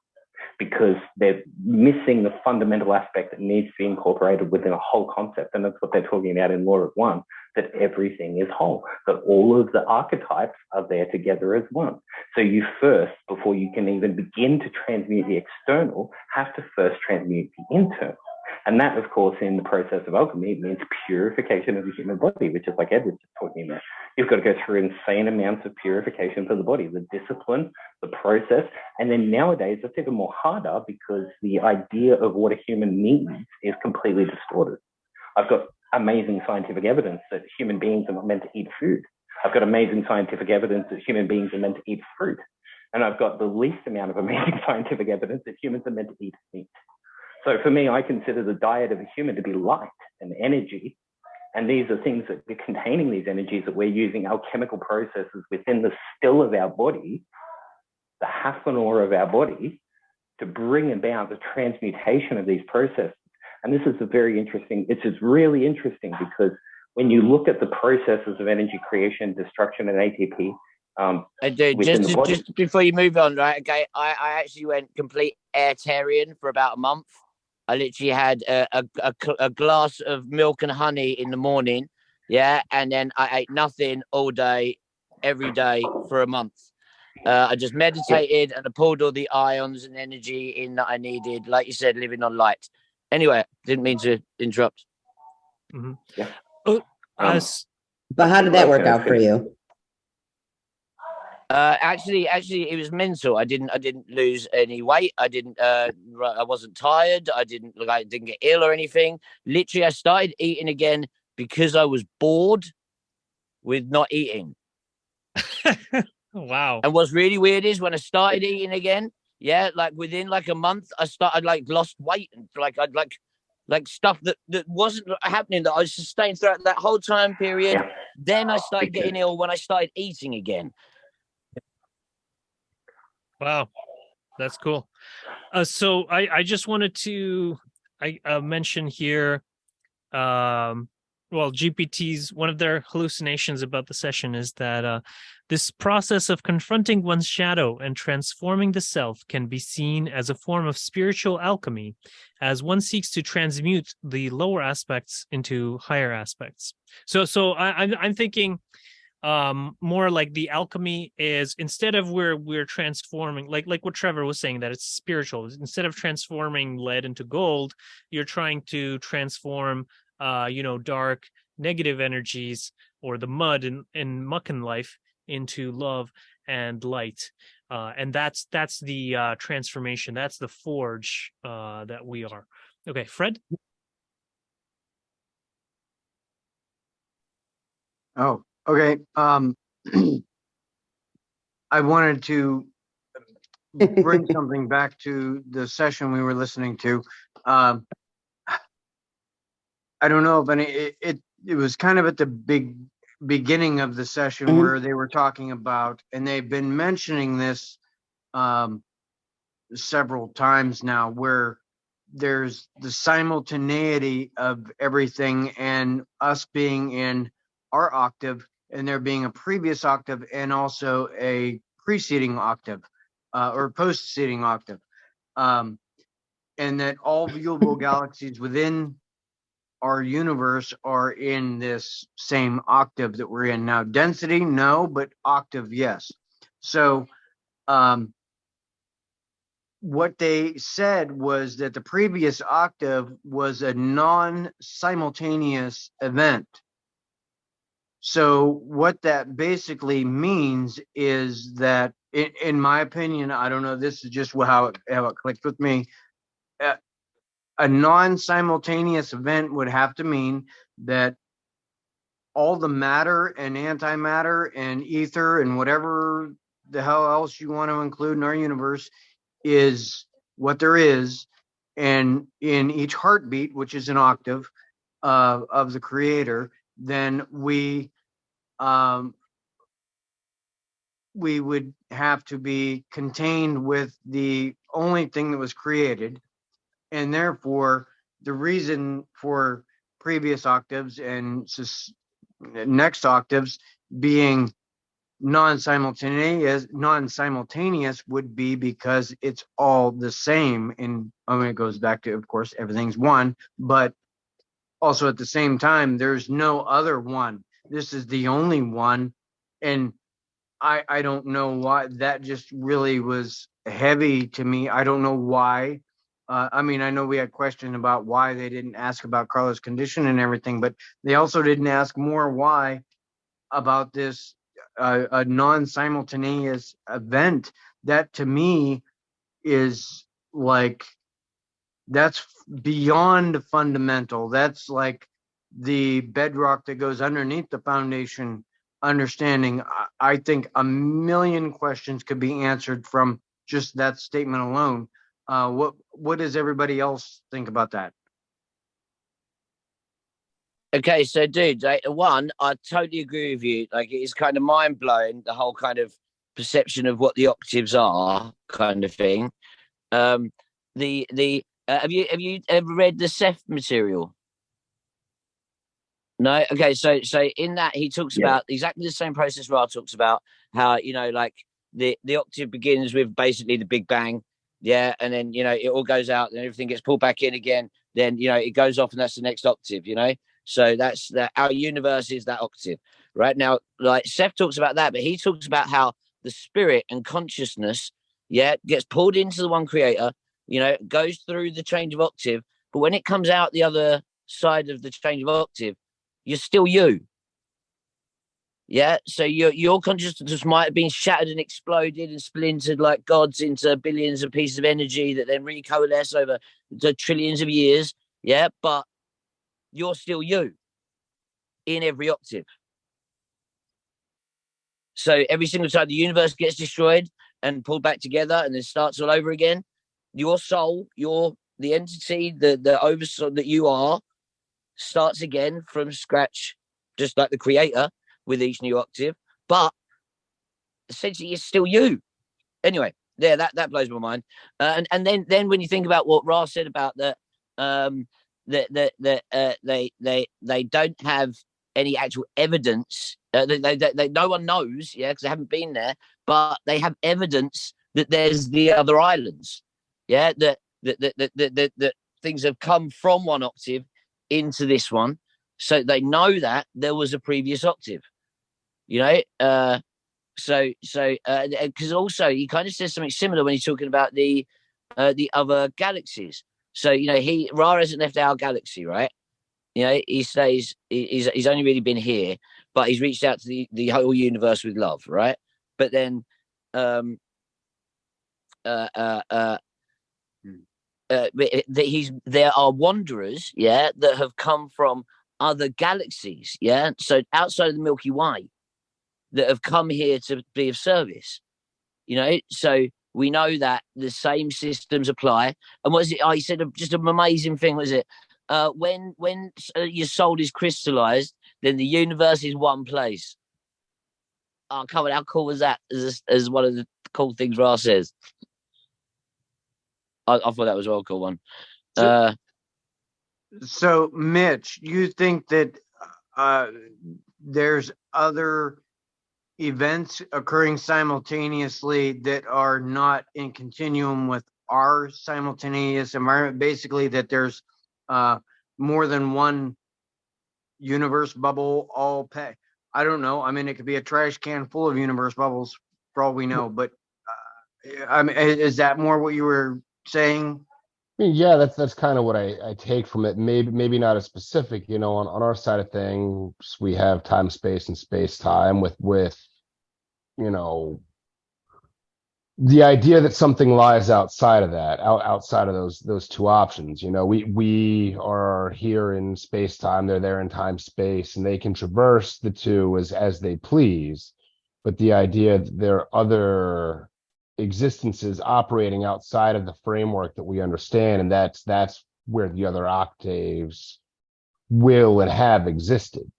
Speaker 8: because they're missing the fundamental aspect that needs to be incorporated within a whole concept. And that's what they're talking about in Law of One, that everything is whole, that all of the archetypes are there together as one. So you first, before you can even begin to transmute the external, have to first transmute the internal. And that, of course, in the process of alchemy, means purification of the human body, which is like Ed was just talking about. You've got to go through insane amounts of purification for the body, the discipline, the process. And then nowadays, it's even more harder because the idea of what a human needs is completely distorted. I've got amazing scientific evidence that human beings are not meant to eat food. I've got amazing scientific evidence that human beings are meant to eat fruit. And I've got the least amount of amazing scientific evidence that humans are meant to eat meat. So for me, I consider the diet of a human to be light and energy. And these are things that are containing these energies that we're using alchemical processes within the still of our body, the Hathanor of our body, to bring about the transmutation of these processes. And this is a very interesting, it's just really interesting because when you look at the processes of energy creation, destruction, and ATP,
Speaker 10: Dude, just before you move on, right? Okay, I actually went complete airtarian for about a month. I literally had a glass of milk and honey in the morning, yeah, and then I ate nothing all day, every day for a month. I just meditated and I pulled all the ions and energy in that I needed, like you said, living on light. Anyway, didn't mean to interrupt.
Speaker 7: Mm-hmm.
Speaker 8: Yeah.
Speaker 7: Oh,
Speaker 2: but how did that work out for you?
Speaker 10: Actually, it was mental. I didn't lose any weight. I wasn't tired. I didn't get ill or anything. Literally, I started eating again because I was bored with not eating.
Speaker 7: Wow.
Speaker 10: And what's really weird is when I started eating again, yeah, like within like a month, I lost weight and I'd like stuff that wasn't happening, that I sustained throughout that whole time period.
Speaker 8: Yeah.
Speaker 10: Then I started getting ill when I started eating again.
Speaker 7: Wow, that's cool. So I just wanted to mention here, well, GPT's one of their hallucinations about the session is that this process of confronting one's shadow and transforming the self can be seen as a form of spiritual alchemy, as one seeks to transmute the lower aspects into higher aspects. So I'm thinking more like the alchemy is, instead of we're transforming, like what Trevor was saying, that it's spiritual. Instead of transforming lead into gold, you're trying to transform dark negative energies, or the mud and muck in life, into love and light, and that's the transformation. That's the forge that we are. Okay, Fred.
Speaker 9: Oh, okay. I wanted to bring something back to the session we were listening to. I don't know if it was kind of at the beginning of the session where they were talking about, and they've been mentioning this several times now, where there's the simultaneity of everything, and us being in our octave and there being a previous octave and also a preceding octave or postceding octave, and that all viewable galaxies within our universe are in this same octave that we're in now. Density, no, but octave, yes. So what they said was that the previous octave was a non-simultaneous event. So what that basically means is that, in my opinion, I don't know, this is just how it clicked with me, a non-simultaneous event would have to mean that all the matter and antimatter and ether and whatever the hell else you want to include in our universe is what there is. And in each heartbeat, which is an octave of the creator, then we would have to be contained with the only thing that was created. And therefore, the reason for previous octaves and next octaves being non-simultaneous would be because it's all the same. And I mean, it goes back to, of course, everything's one, but also at the same time, there's no other one. This is the only one. And I don't know why that just really was heavy to me. I don't know why. I mean, I know we had questions about why they didn't ask about Carla's condition and everything, but they also didn't ask more why about this a non-simultaneous event. That to me is like, that's beyond fundamental. That's like the bedrock that goes underneath the foundation understanding. I think a million questions could be answered from just that statement alone. What does everybody else think about that?
Speaker 10: Okay, so dude, one, I totally agree with you. Like, it's kind of mind blowing, the whole kind of perception of what the octaves are, kind of thing. Have you ever read the Seth material? No. Okay, so in that he talks about exactly the same process Ra talks about, how like the octave begins with basically the Big Bang, and then it all goes out and everything gets pulled back in again. Then it goes off and that's the next octave. So that's that. Our universe is that octave, right? Now, like Seth talks about that, but he talks about how the spirit and consciousness, gets pulled into the one creator, goes through the change of octave, but when it comes out the other side of the change of octave, you're still you. So your consciousness might have been shattered and exploded and splintered like gods into billions of pieces of energy that then recoalesce over the trillions of years. But you're still you in every octave. So every single time the universe gets destroyed and pulled back together and then starts all over again, your soul, your the entity, the oversoul that you are, starts again from scratch, just like the creator with each new octave, but essentially it's still you. Anyway, yeah, that blows my mind. And then when you think about what Ra said about that, they don't have any actual evidence. They no one knows, yeah, because they haven't been there, but they have evidence that there's the other islands, yeah, that things have come from one octave into this one, so they know that there was a previous octave, you know. So because also he kind of says something similar when he's talking about the other galaxies. So you know, Ra hasn't left our galaxy, right? You know, he says he's only really been here, but he's reached out to the whole universe with love, right? But then there are wanderers, yeah, that have come from other galaxies, yeah, so outside of the Milky Way, that have come here to be of service, you know. So we know that the same systems apply. And what is it? He said just an amazing thing. Was it when your soul is crystallized, then the universe is one place. Oh, come on, how cool was that? As one of the cool things Ra says. I thought that was a well cool one.
Speaker 9: So Mitch, you think that there's other events occurring simultaneously that are not in continuum with our simultaneous environment? Basically, that there's more than one universe bubble all I don't know. I mean, it could be a trash can full of universe bubbles for all we know. But I mean, is that more what you were saying?
Speaker 1: I mean, yeah, that's kind of what I take from it. Maybe not as specific, you know, on our side of things, we have time, space, and space time with, you know, the idea that something lies outside of that, outside of those two options. You know, we are here in space time, they're there in time space, and they can traverse the two as they please. But the idea that there are other existences operating outside of the framework that we understand, and that's where the other octaves will and have existed.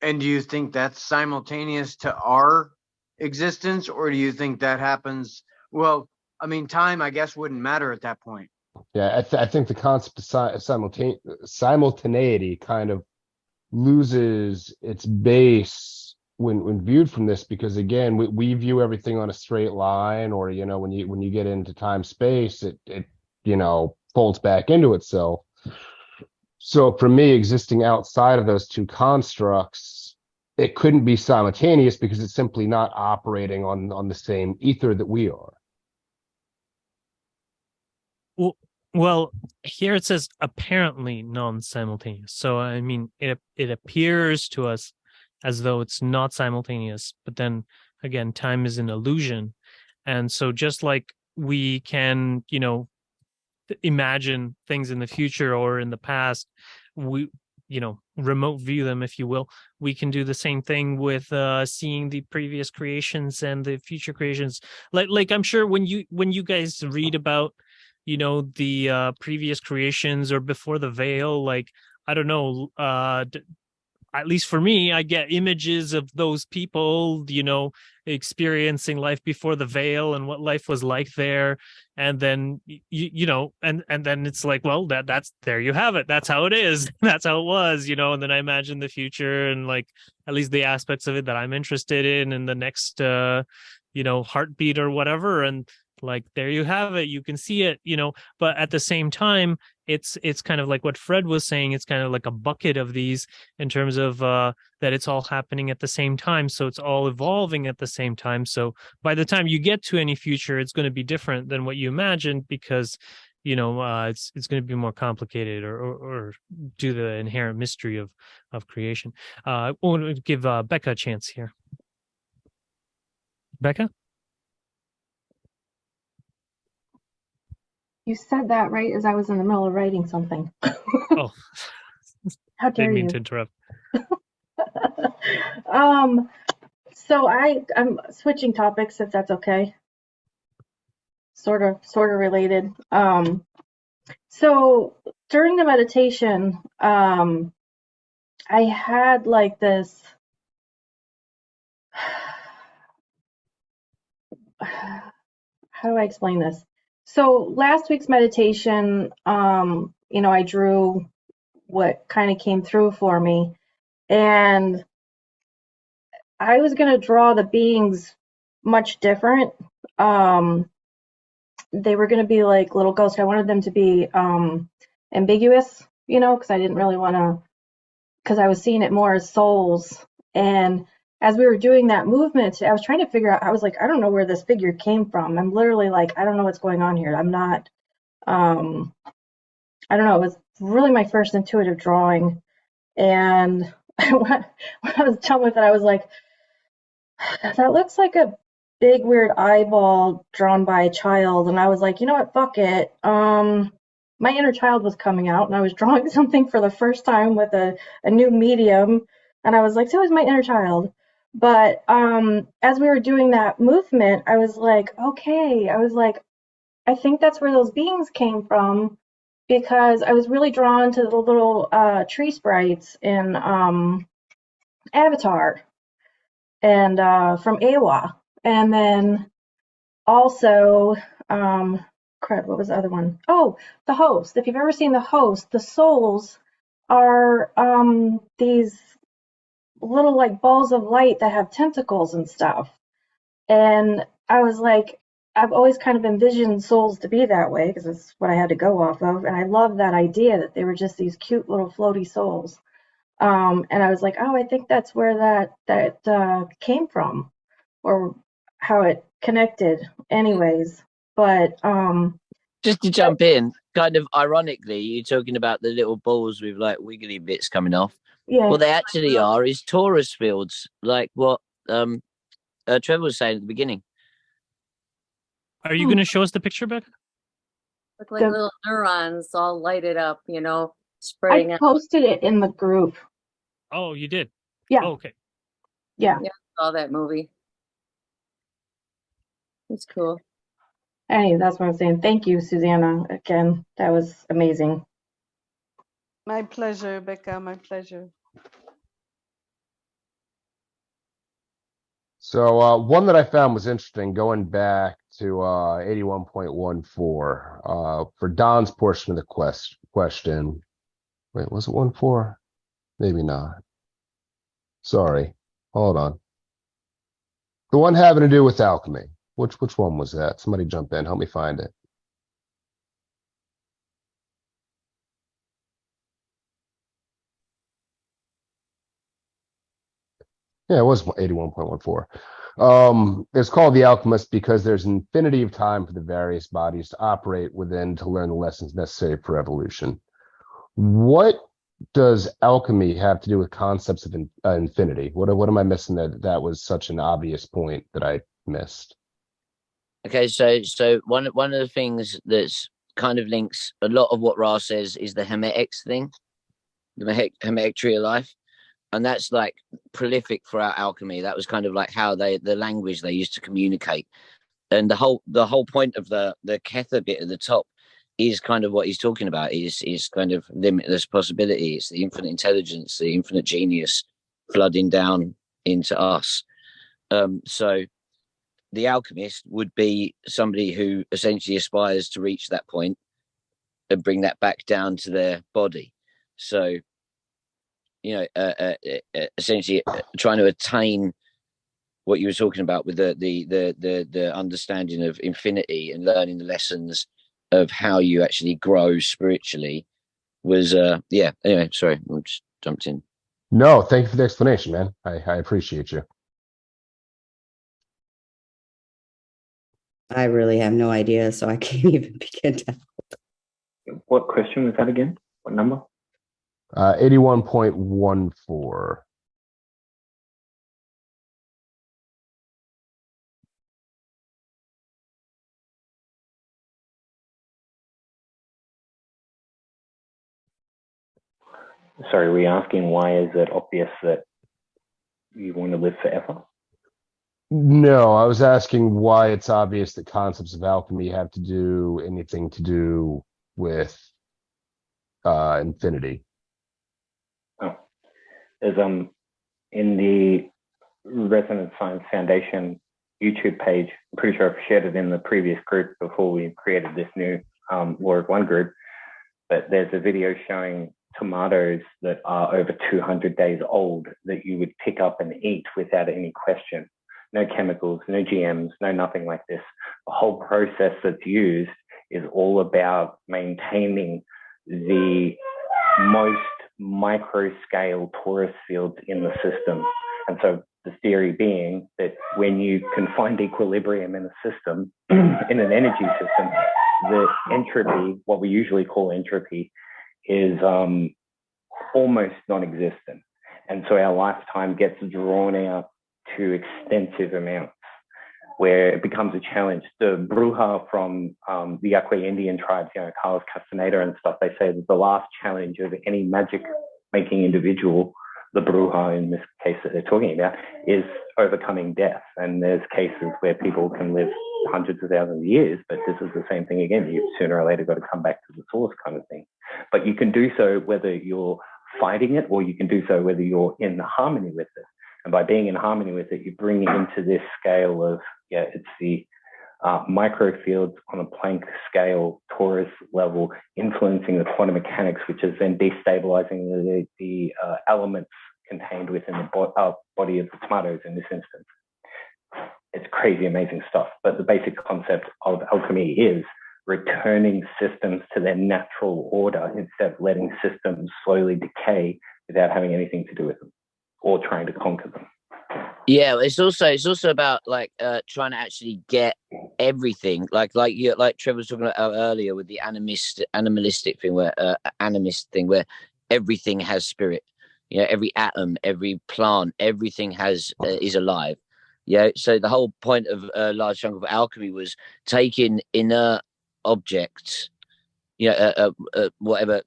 Speaker 9: And do you think that's simultaneous to our existence, or do you think that happens? Well, I mean, time, I guess, wouldn't matter at that point.
Speaker 1: Yeah, I think the concept of simultaneity kind of loses its base when viewed from this, because again, we view everything on a straight line, or you know, when you get into time space, it you know, folds back into itself. So for me, existing outside of those two constructs, it couldn't be simultaneous because it's simply not operating on the same ether that we are.
Speaker 7: Well, here it says apparently non-simultaneous. So I mean, it appears to us as though it's not simultaneous, but then again, time is an illusion. And so just like we can, you know, imagine things in the future or in the past, we, you know, remote view them, if you will, we can do the same thing with seeing the previous creations and the future creations. Like I'm sure when you guys read about, you know, the previous creations or before the veil, like, I don't know, at least for me, I get images of those people, you know, experiencing life before the veil and what life was like there. And then, you know, and then it's like, well, that's there you have it. That's how it is. That's how it was, you know, and then I imagine the future and like at least the aspects of it that I'm interested in the next, you know, heartbeat or whatever. And like, there you have it. You can see it, you know, but at the same time, it's kind of like what Fred was saying. It's kind of like a bucket of these in terms of that it's all happening at the same time. So it's all evolving at the same time. So by the time you get to any future, it's going to be different than what you imagined because, you know, it's going to be more complicated or due to the inherent mystery of creation. I want to give Becca a chance here. Becca?
Speaker 5: You said that right as I was in the middle of writing something.
Speaker 7: Oh,
Speaker 5: How dare
Speaker 7: didn't mean
Speaker 5: you?
Speaker 7: to interrupt.
Speaker 5: So I'm switching topics if that's okay. Sort of related. So during the meditation, I had like this, how do I explain this? So last week's meditation, you know, I drew what kind of came through for me, and I was going to draw the beings much different. They were going to be like little ghosts. I wanted them to be ambiguous, you know, because I didn't really want to, because I was seeing it more as souls. And as we were doing that movement, I was trying to figure out, I was like, I don't know where this figure came from. I'm literally like, I don't know what's going on here. I'm not, I don't know. It was really my first intuitive drawing. And when I was done with it, I was like, that looks like a big weird eyeball drawn by a child. And I was like, you know what, fuck it. My inner child was coming out, and I was drawing something for the first time with a new medium, and I was like, so is my inner child. But as we were doing that movement, I was like, okay, I was like, I think that's where those beings came from, because I was really drawn to the little tree sprites in Avatar and from Awa. And then also, crap, what was the other one? Oh, the host. If you've ever seen the host, the souls are these little like balls of light that have tentacles and stuff. And I was like, I've always kind of envisioned souls to be that way because it's what I had to go off of. And I love that idea that they were just these cute little floaty souls. And I was like, oh, I think that's where that came from, or how it connected anyways. But
Speaker 10: Just to jump in, kind of ironically, you're talking about the little balls with like wiggly bits coming off.
Speaker 5: yeah.
Speaker 10: What they actually are is torus fields, like what Trevor was saying at the beginning.
Speaker 7: Are you going to show us the picture, Becca?
Speaker 12: Look like
Speaker 5: The-
Speaker 12: little neurons all lighted up, you know,
Speaker 5: I
Speaker 12: spreading out.
Speaker 5: posted it in the group.
Speaker 7: Oh, you did?
Speaker 5: Yeah.
Speaker 7: Oh, okay.
Speaker 5: Yeah.
Speaker 12: Yeah, I saw that movie. It's cool.
Speaker 5: Anyway, that's what I'm saying. Thank you, Susanna. Again, that was amazing.
Speaker 3: My pleasure, Becca, my pleasure.
Speaker 1: So one that I found was interesting, going back to 81.14 for Don's portion of the question. Wait, was it 1.4? Maybe not. Sorry, hold on. The one having to do with alchemy. Which one was that? Somebody jump in, help me find it. Yeah, it was 81.14. It's called The Alchemist because there's an infinity of time for the various bodies to operate within to learn the lessons necessary for evolution. What does alchemy have to do with concepts of infinity? What am I missing that was such an obvious point that I missed?
Speaker 10: Okay, so one of the things that's kind of links a lot of what Ra says is the Hermetics thing, the Hermetic tree of life. And that's like prolific throughout alchemy. That was kind of like how the language they used to communicate. And the whole point of the Kether bit at the top is kind of what he's talking about, is kind of limitless possibility. It's the infinite intelligence, the infinite genius flooding down into us. So the alchemist would be somebody who essentially aspires to reach that point and bring that back down to their body. So, you know, essentially trying to attain what you were talking about with the understanding of infinity and learning the lessons of how you actually grow spiritually was yeah. Anyway, sorry, I just jumped in.
Speaker 1: No, thank you for the explanation, man. I appreciate you.
Speaker 2: I really have no idea, so I can't even begin to.
Speaker 8: What question was that again? What number?
Speaker 1: 81.14.
Speaker 8: Sorry, were you asking why is it obvious that you want to live forever?
Speaker 1: No, I was asking why it's obvious that concepts of alchemy have to do anything to do with infinity.
Speaker 8: Oh, there's in the Resonance Science Foundation YouTube page. I'm pretty sure I've shared it in the previous group before we created this new Law of One group. But there's a video showing tomatoes that are over 200 days old that you would pick up and eat without any question. No chemicals, no GMs, no nothing like this. The whole process that's used is all about maintaining the most micro scale torus fields in the system. And so the theory being that when you can find equilibrium in a system, in an energy system, the entropy, what we usually call entropy, is almost non-existent. And so our lifetime gets drawn out to extensive amounts where it becomes a challenge. The Bruja from the Yaqui Indian tribes, Carlos Castaneda and stuff, they say that the last challenge of any magic making individual, the Bruja in this case that they're talking about, is overcoming death. And there's cases where people can live hundreds of thousands of years, but this is the same thing again. You sooner or later got to come back to the source kind of thing. But you can do so whether you're fighting it or you can do so whether you're in harmony with it. And by being in harmony with it, you bring it into this scale of, it's the microfields on a Planck scale, torus level, influencing the quantum mechanics, which is then destabilizing the elements contained within the body of the tomatoes in this instance. It's crazy, amazing stuff. But the basic concept of alchemy is returning systems to their natural order instead of letting systems slowly decay without having anything to do with them or trying to conquer them.
Speaker 10: Yeah, it's also about like trying to actually get everything, like Trevor was talking about earlier with the animalistic thing, where animist thing, where everything has spirit. Every atom, every plant, everything has is alive. So the whole point of a large chunk of alchemy was taking inert objects, whatever,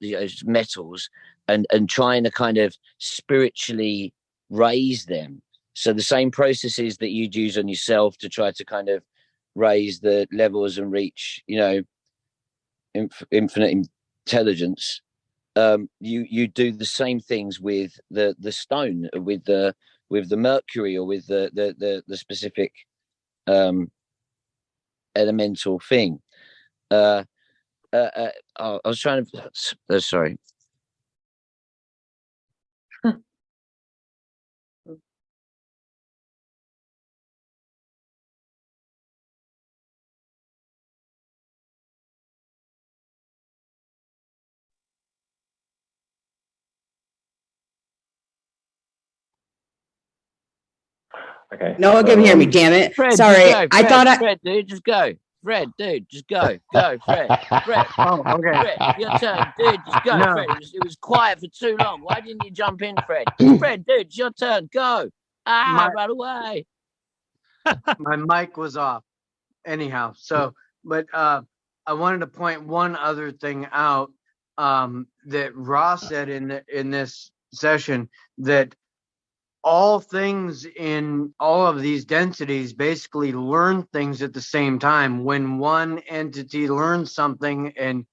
Speaker 10: metals, and trying to kind of spiritually raise them. So the same processes that you'd use on yourself to try to kind of raise the levels and reach, infinite intelligence. You do the same things with the stone, with the mercury, or with the specific elemental thing. I was trying to. Sorry.
Speaker 8: Okay.
Speaker 2: No one can hear me, damn it.
Speaker 10: Fred,
Speaker 2: Sorry,
Speaker 10: Fred,
Speaker 2: I thought
Speaker 10: Fred, dude, just go. Fred, dude, just go. Go, Fred. Fred.
Speaker 9: Oh, okay.
Speaker 10: Fred, your turn, dude. Just go,
Speaker 9: No.
Speaker 10: Fred. It was quiet for too long. Why didn't you jump in, Fred? Fred, dude, it's your turn. Go. Run away.
Speaker 9: My mic was off. Anyhow, but I wanted to point one other thing out that Ross said in this session, that all things in all of these densities basically learn things at the same time. When one entity learns something, and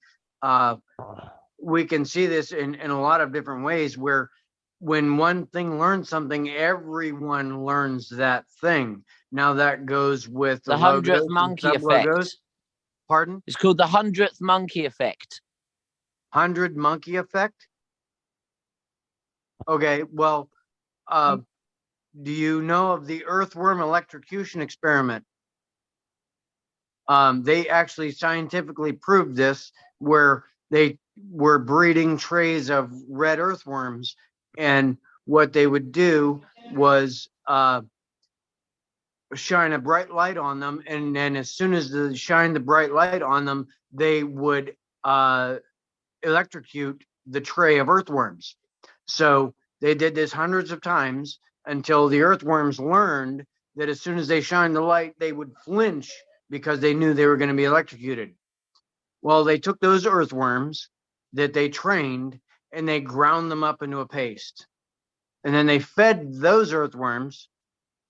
Speaker 9: we can see this in a lot of different ways, where when one thing learns something, everyone learns that thing. Now that goes with
Speaker 10: the 100th monkey effect.
Speaker 9: Pardon?
Speaker 10: It's called the 100th monkey effect.
Speaker 9: 100 monkey effect? Okay, well, do you know of the earthworm electrocution experiment? They actually scientifically proved this, where they were breeding trays of red earthworms, and what they would do was shine a bright light on them, and then as soon as they shine the bright light on them, they would electrocute the tray of earthworms. So they did this hundreds of times until the earthworms learned that as soon as they shined the light, they would flinch because they knew they were going to be electrocuted. Well, they took those earthworms that they trained and they ground them up into a paste. And then they fed those earthworms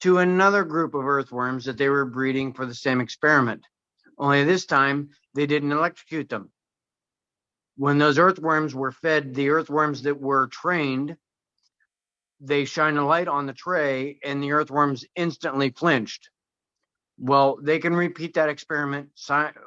Speaker 9: to another group of earthworms that they were breeding for the same experiment. Only this time they didn't electrocute them. When those earthworms were fed, the earthworms that were trained, they shine a light on the tray and the earthworms instantly flinched. Well, they can repeat that experiment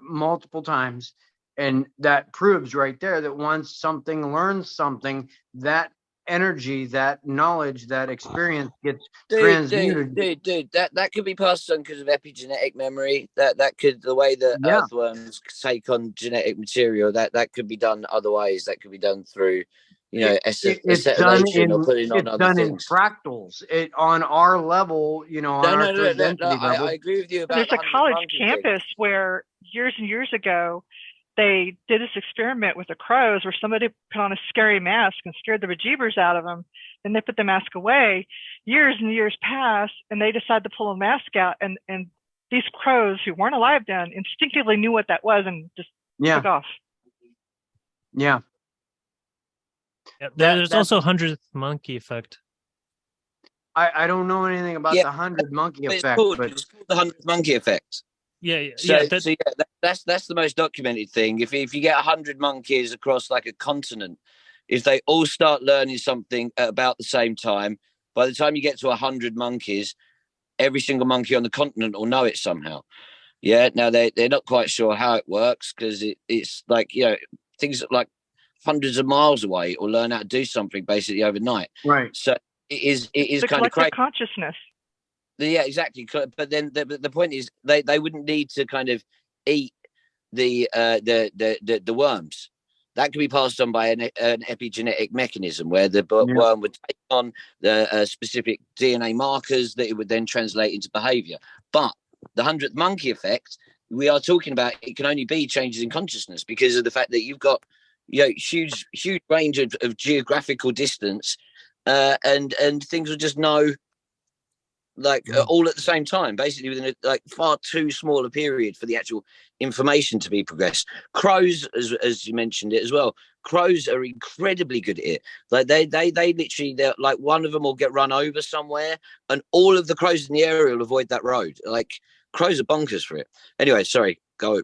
Speaker 9: multiple times. And that proves right there that once something learns something, that energy, that knowledge, that experience gets transmuted.
Speaker 10: That could be passed on because of epigenetic memory. That could, the way that earthworms take on genetic material, that could be done other ways. That could be done through, acetylation or putting on other things.
Speaker 9: It's done in fractals. On our level, on our third density level.
Speaker 10: I agree with you about
Speaker 13: there's a college campus where years and years ago they did this experiment with the crows where somebody put on a scary mask and scared the bejeebers out of them. Then they put the mask away. Years and years passed, and they decided to pull the mask out. And these crows who weren't alive then instinctively knew what that was and just took off.
Speaker 9: Yeah.
Speaker 7: There's also 100th monkey effect.
Speaker 9: I don't know anything about the 100 monkey effect.
Speaker 10: It's called the 100th monkey effect. That's the most documented thing. If you get 100 monkeys across like a continent, if they all start learning something at about the same time, by the time you get to 100 monkeys, every single monkey on the continent will know it somehow. Yeah. Now they're not quite sure how it works because it's like, things like hundreds of miles away or learn how to do something basically overnight.
Speaker 9: Right.
Speaker 10: So it is
Speaker 13: the
Speaker 10: kind of crazy.
Speaker 13: Consciousness.
Speaker 10: Yeah, exactly. But then the point is they wouldn't need to kind of eat the worms. That could be passed on by an epigenetic mechanism where the worm would take on the specific DNA markers that it would then translate into behavior. But the 100th monkey effect, we are talking about, it can only be changes in consciousness because of the fact that you've got huge range of geographical distance and things will just know all at the same time, basically within a far too small a period for the actual information to be progressed. Crows, as you mentioned it as well, crows are incredibly good at it. Like they literally, they're like, one of them will get run over somewhere and all of the crows in the area will avoid that road. Like crows are bonkers for it. Anyway, sorry, go.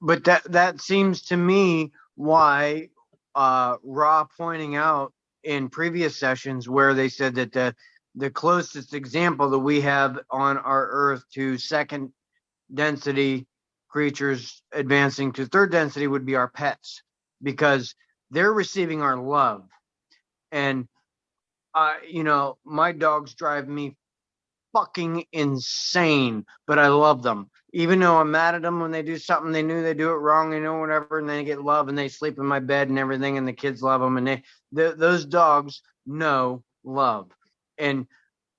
Speaker 9: But that seems to me why Ra pointing out in previous sessions where they said that the closest example that we have on our Earth to second density creatures advancing to third density would be our pets, because they're receiving our love. And, my dogs drive me fucking insane, but I love them. Even though I'm mad at them when they do something they knew they do it wrong, whatever, and they get love and they sleep in my bed and everything, and the kids love them, and those dogs know love. And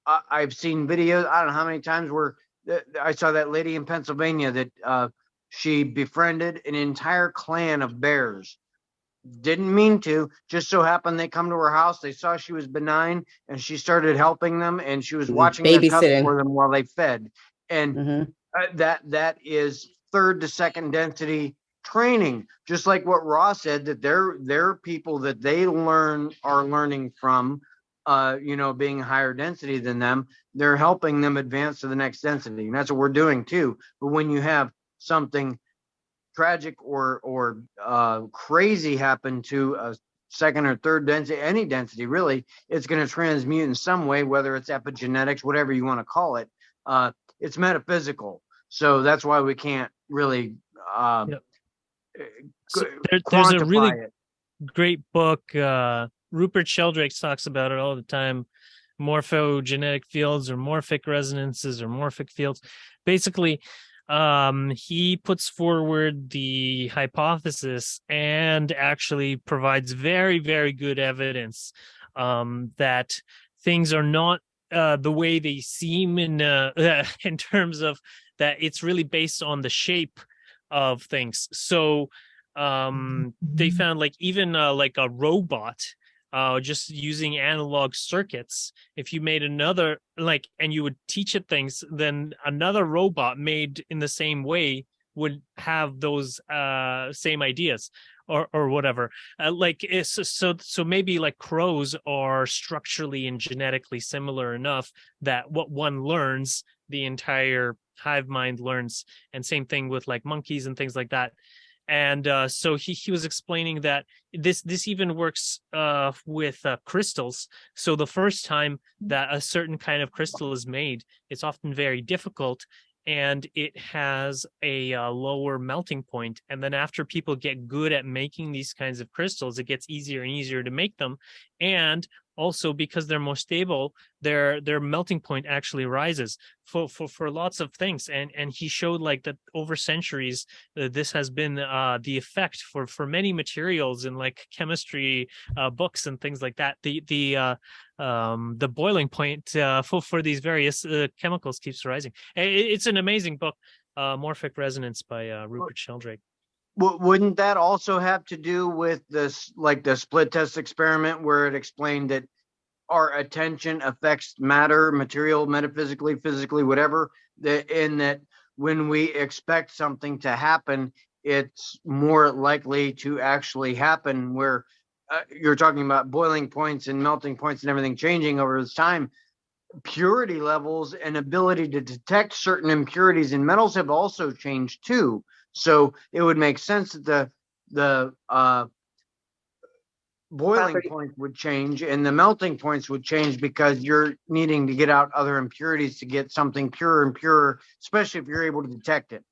Speaker 9: I've seen videos, I don't know how many times, where I saw that lady in Pennsylvania that she befriended an entire clan of bears. Didn't mean to, just so happened they come to her house, they saw she was benign, and she started helping them, and she was watching them cook for them while they fed. And that is third to second density training, just like what Ross said, that they're people that they are learning from, being higher density than them. They're helping them advance to the next density, and that's what we're doing too. But when you have something tragic or crazy happen to a second or third density, any density really, it's going to transmute in some way, whether it's epigenetics, whatever you want to call it. It's metaphysical, so that's why we can't really
Speaker 7: there's a really great book. Rupert Sheldrake talks about it all the time. Morphogenetic fields or morphic resonances or morphic fields. Basically, he puts forward the hypothesis and actually provides very, very good evidence that things are not the way they seem in terms of that it's really based on the shape of things. So they found even like a robot, just using analog circuits, if you made another and you would teach it things, then another robot made in the same way would have those same ideas or whatever. So maybe like crows are structurally and genetically similar enough that what one learns, the entire hive mind learns, and same thing with like monkeys and things like that. And so he was explaining that this even works with crystals. So the first time that a certain kind of crystal is made, it's often very difficult, and it has a lower melting point. And then after people get good at making these kinds of crystals, it gets easier and easier to make them. And also because they're more stable, their melting point actually rises for lots of things. And he showed like that over centuries, this has been the effect for many materials in like chemistry books and things like that. The boiling point for these various chemicals keeps rising. It's an amazing book, Morphic Resonance by Rupert Sheldrake.
Speaker 9: Wouldn't that also have to do with this, like the split test experiment where it explained that our attention affects matter, material, metaphysically, physically, whatever, in that when we expect something to happen, it's more likely to actually happen, where you're talking about boiling points and melting points and everything changing over this time. Purity levels and ability to detect certain impurities in metals have also changed too. So it would make sense that the boiling point would change and the melting points would change, because you're needing to get out other impurities to get something purer and purer, especially if you're able to detect it.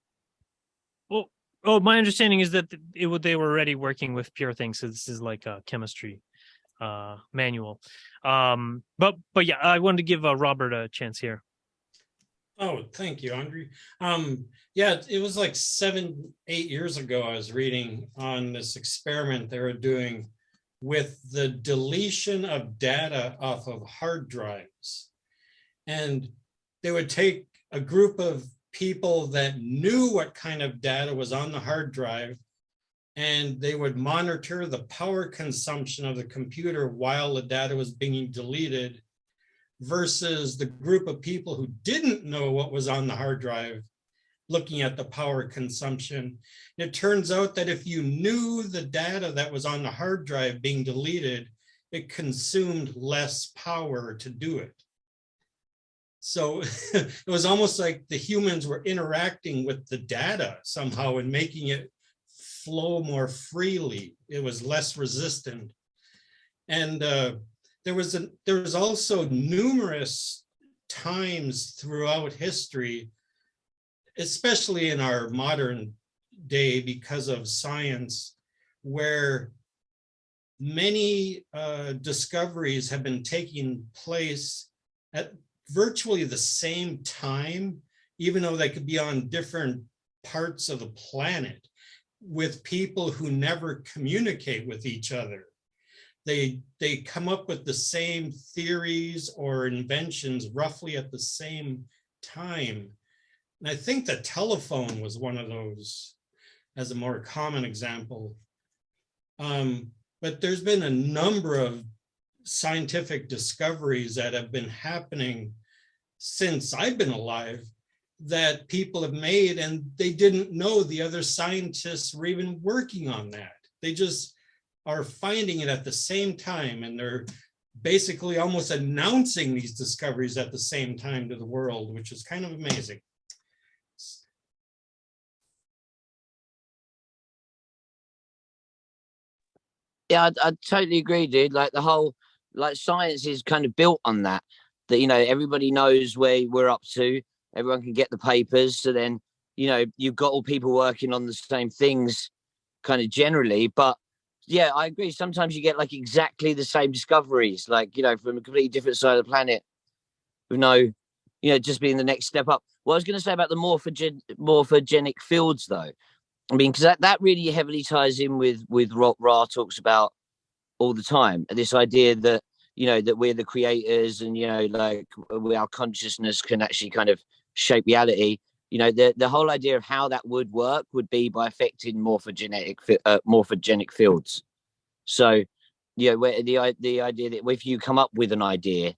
Speaker 7: Well, my understanding is that they were already working with pure things. So this is like a chemistry manual. But yeah, I wanted to give Robert a chance here.
Speaker 11: Oh, thank you, Andre. Yeah, it was like 7-8 years ago, I was reading on this experiment they were doing with the deletion of data off of hard drives. And they would take a group of people that knew what kind of data was on the hard drive, and they would monitor the power consumption of the computer while the data was being deleted, versus the group of people who didn't know what was on the hard drive, looking at the power consumption. It turns out that if you knew the data that was on the hard drive being deleted, it consumed less power to do it. So it was almost like the humans were interacting with the data somehow and making it flow more freely. It was less resistant. And there was also numerous times throughout history, especially in our modern day because of science, where many discoveries have been taking place at virtually the same time, even though they could be on different parts of the planet, with people who never communicate with each other. They come up with the same theories or inventions roughly at the same time. And I think the telephone was one of those as a more common example. But there's been a number of scientific discoveries that have been happening since I've been alive that people have made, and they didn't know the other scientists were even working on that. They just are finding it at the same time, and they're basically almost announcing these discoveries at the same time to the world, which is kind of amazing.
Speaker 10: Yeah, I totally agree, dude. Like the whole, like science is kind of built on that, you know, everybody knows where we're up to. Everyone can get the papers. So then, you know, you've got all people working on the same things kind of generally. But yeah, I agree. Sometimes you get like exactly the same discoveries, like, you know, from a completely different side of the planet with no, you know, just being the next step up. What I was going to say about the morphogenic fields, though, I mean, because that really heavily ties in with what Ra talks about all the time. This idea that, you know, that we're the creators and, you know, like our consciousness can actually kind of shape reality. You know, the whole idea of how that would work would be by affecting morphogenic fields. So, you know, where the idea that if you come up with an idea,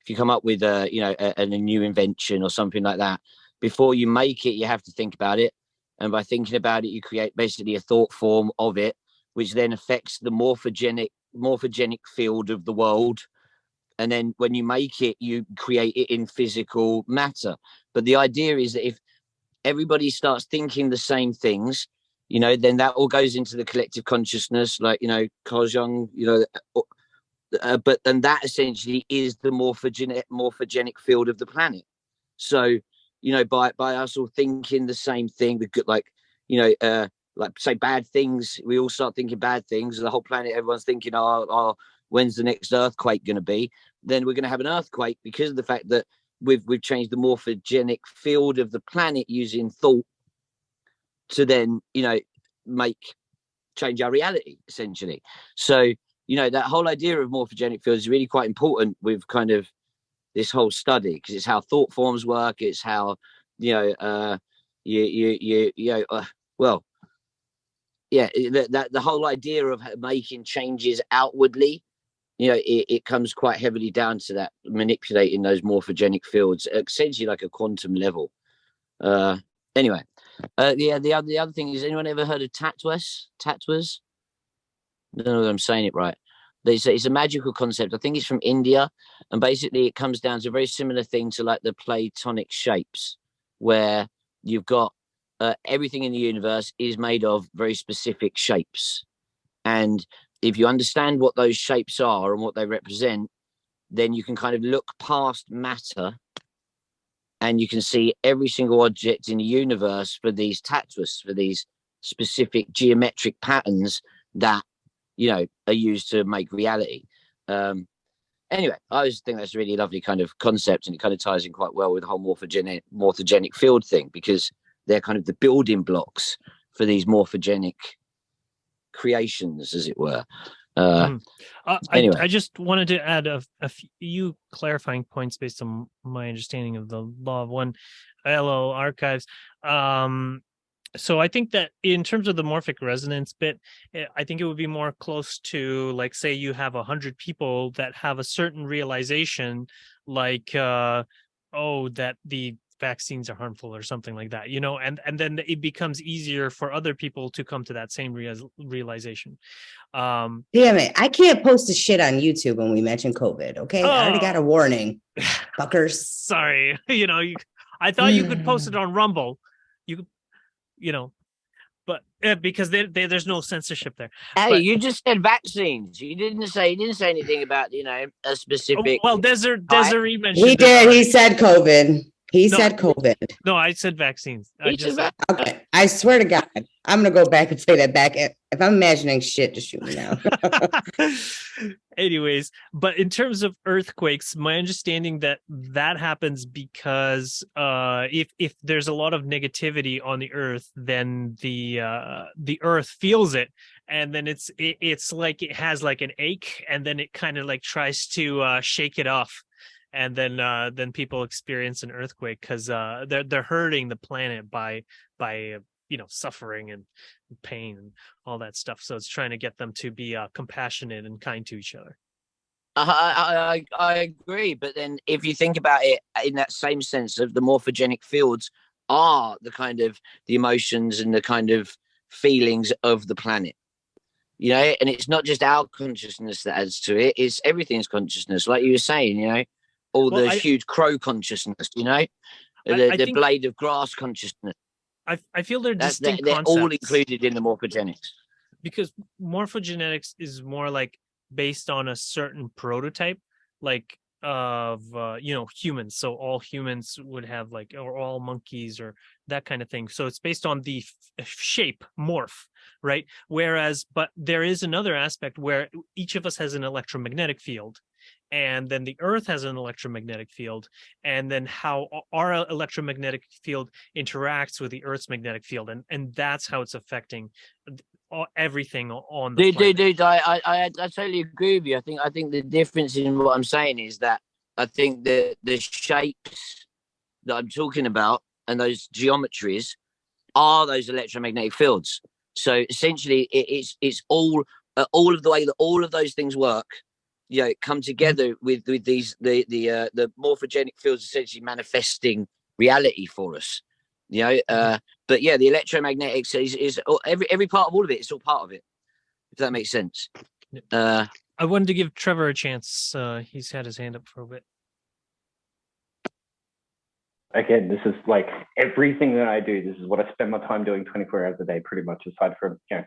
Speaker 10: if you come up with a, you know, a new invention or something like that, before you make it, you have to think about it. And by thinking about it, you create basically a thought form of it, which then affects the morphogenic field of the world. And then when you make it, you create it in physical matter. But the idea is that if everybody starts thinking the same things, you know, then that all goes into the collective consciousness, like, you know, Carl Jung, you know, but then that essentially is the morphogenic field of the planet. So, you know, by us all thinking the same thing, like, you know, like say bad things, we all start thinking bad things. The whole planet, everyone's thinking, oh, when's the next earthquake going to be? Then we're going to have an earthquake because of the fact that we've changed the morphogenic field of the planet using thought to then, you know, change our reality essentially. So, you know, that whole idea of morphogenic fields is really quite important with kind of this whole study, because it's how thought forms work. It's how, you know, well, yeah, the whole idea of making changes outwardly, you know, it comes quite heavily down to that, manipulating those morphogenic fields, essentially like a quantum level. Anyway, yeah, the other thing is, anyone ever heard of Tatwas? Tatwas? I don't know if I'm saying it right. It's a magical concept. I think it's from India, and basically it comes down to a very similar thing to like the Platonic shapes, where you've got everything in the universe is made of very specific shapes, and if you understand what those shapes are and what they represent, then you can kind of look past matter, and you can see every single object in the universe for these tattvas, for these specific geometric patterns that, you know, are used to make reality. Anyway, I always think that's a really lovely kind of concept, and it kind of ties in quite well with the whole morphogenic field thing, because they're kind of the building blocks for these morphogenic creations, as it were. Anyway.
Speaker 7: I just wanted to add a few clarifying points based on my understanding of the Law of One LO archives. So I think that in terms of the morphic resonance bit, I think it would be more close to, like, say you have 100 people that have a certain realization, like, that the vaccines are harmful or something like that, you know, and then it becomes easier for other people to come to that same realization.
Speaker 2: Damn it, I can't post this shit on YouTube when we mention COVID. Okay, I already got a warning, fuckers.
Speaker 7: Sorry, you know, I thought you could post it on Rumble. You know, but because there's no censorship there.
Speaker 10: Hey,
Speaker 7: but,
Speaker 10: you just said vaccines. You didn't say anything about, you know, a specific.
Speaker 7: Well, Desiree mentioned.
Speaker 2: He did. He said COVID. He said COVID.
Speaker 7: No, I said vaccines.
Speaker 2: Okay. I swear to God, I'm gonna go back and say that back. If I'm imagining shit, just shoot me now.
Speaker 7: Anyways, but in terms of earthquakes, my understanding that happens because if there's a lot of negativity on the earth, then the earth feels it, and then it's like it has like an ache, and then it kind of like tries to shake it off. And then people experience an earthquake because they're hurting the planet by you know, suffering and pain and all that stuff. So it's trying to get them to be compassionate and kind to each other.
Speaker 10: I agree, but then if you think about it in that same sense of the morphogenic fields are the kind of the emotions and the kind of feelings of the planet, you know, and it's not just our consciousness that adds to it; it's everything's consciousness, like you were saying, you know. All the huge crow consciousness, you know, the blade of grass consciousness.
Speaker 7: I feel they're distinct
Speaker 10: they're
Speaker 7: concepts.
Speaker 10: all included in the morphogenics.
Speaker 7: Because morphogenetics is more like based on a certain prototype, like of you know, humans. So all humans would have like, or all monkeys or that kind of thing. So it's based on the shape, morph, right? Whereas, but there is another aspect where each of us has an electromagnetic field. And then the earth has an electromagnetic field, and then how our electromagnetic field interacts with the earth's magnetic field, and that's how it's affecting everything on the planet.
Speaker 10: Dude, I totally agree with you. I think the difference in what I'm saying is that I think the shapes that I'm talking about and those geometries are those electromagnetic fields. So essentially, it's all of the way that all of those things work. You know, come together with these the morphogenic fields essentially manifesting reality for us. You know, but yeah, the electromagnetics is every part of all of it. It's all part of it. If that makes sense.
Speaker 7: I wanted to give Trevor a chance. He's had his hand up for a bit.
Speaker 8: Again, this is like everything that I do. This is what I spend my time doing 24 hours a day, pretty much, aside from, you know,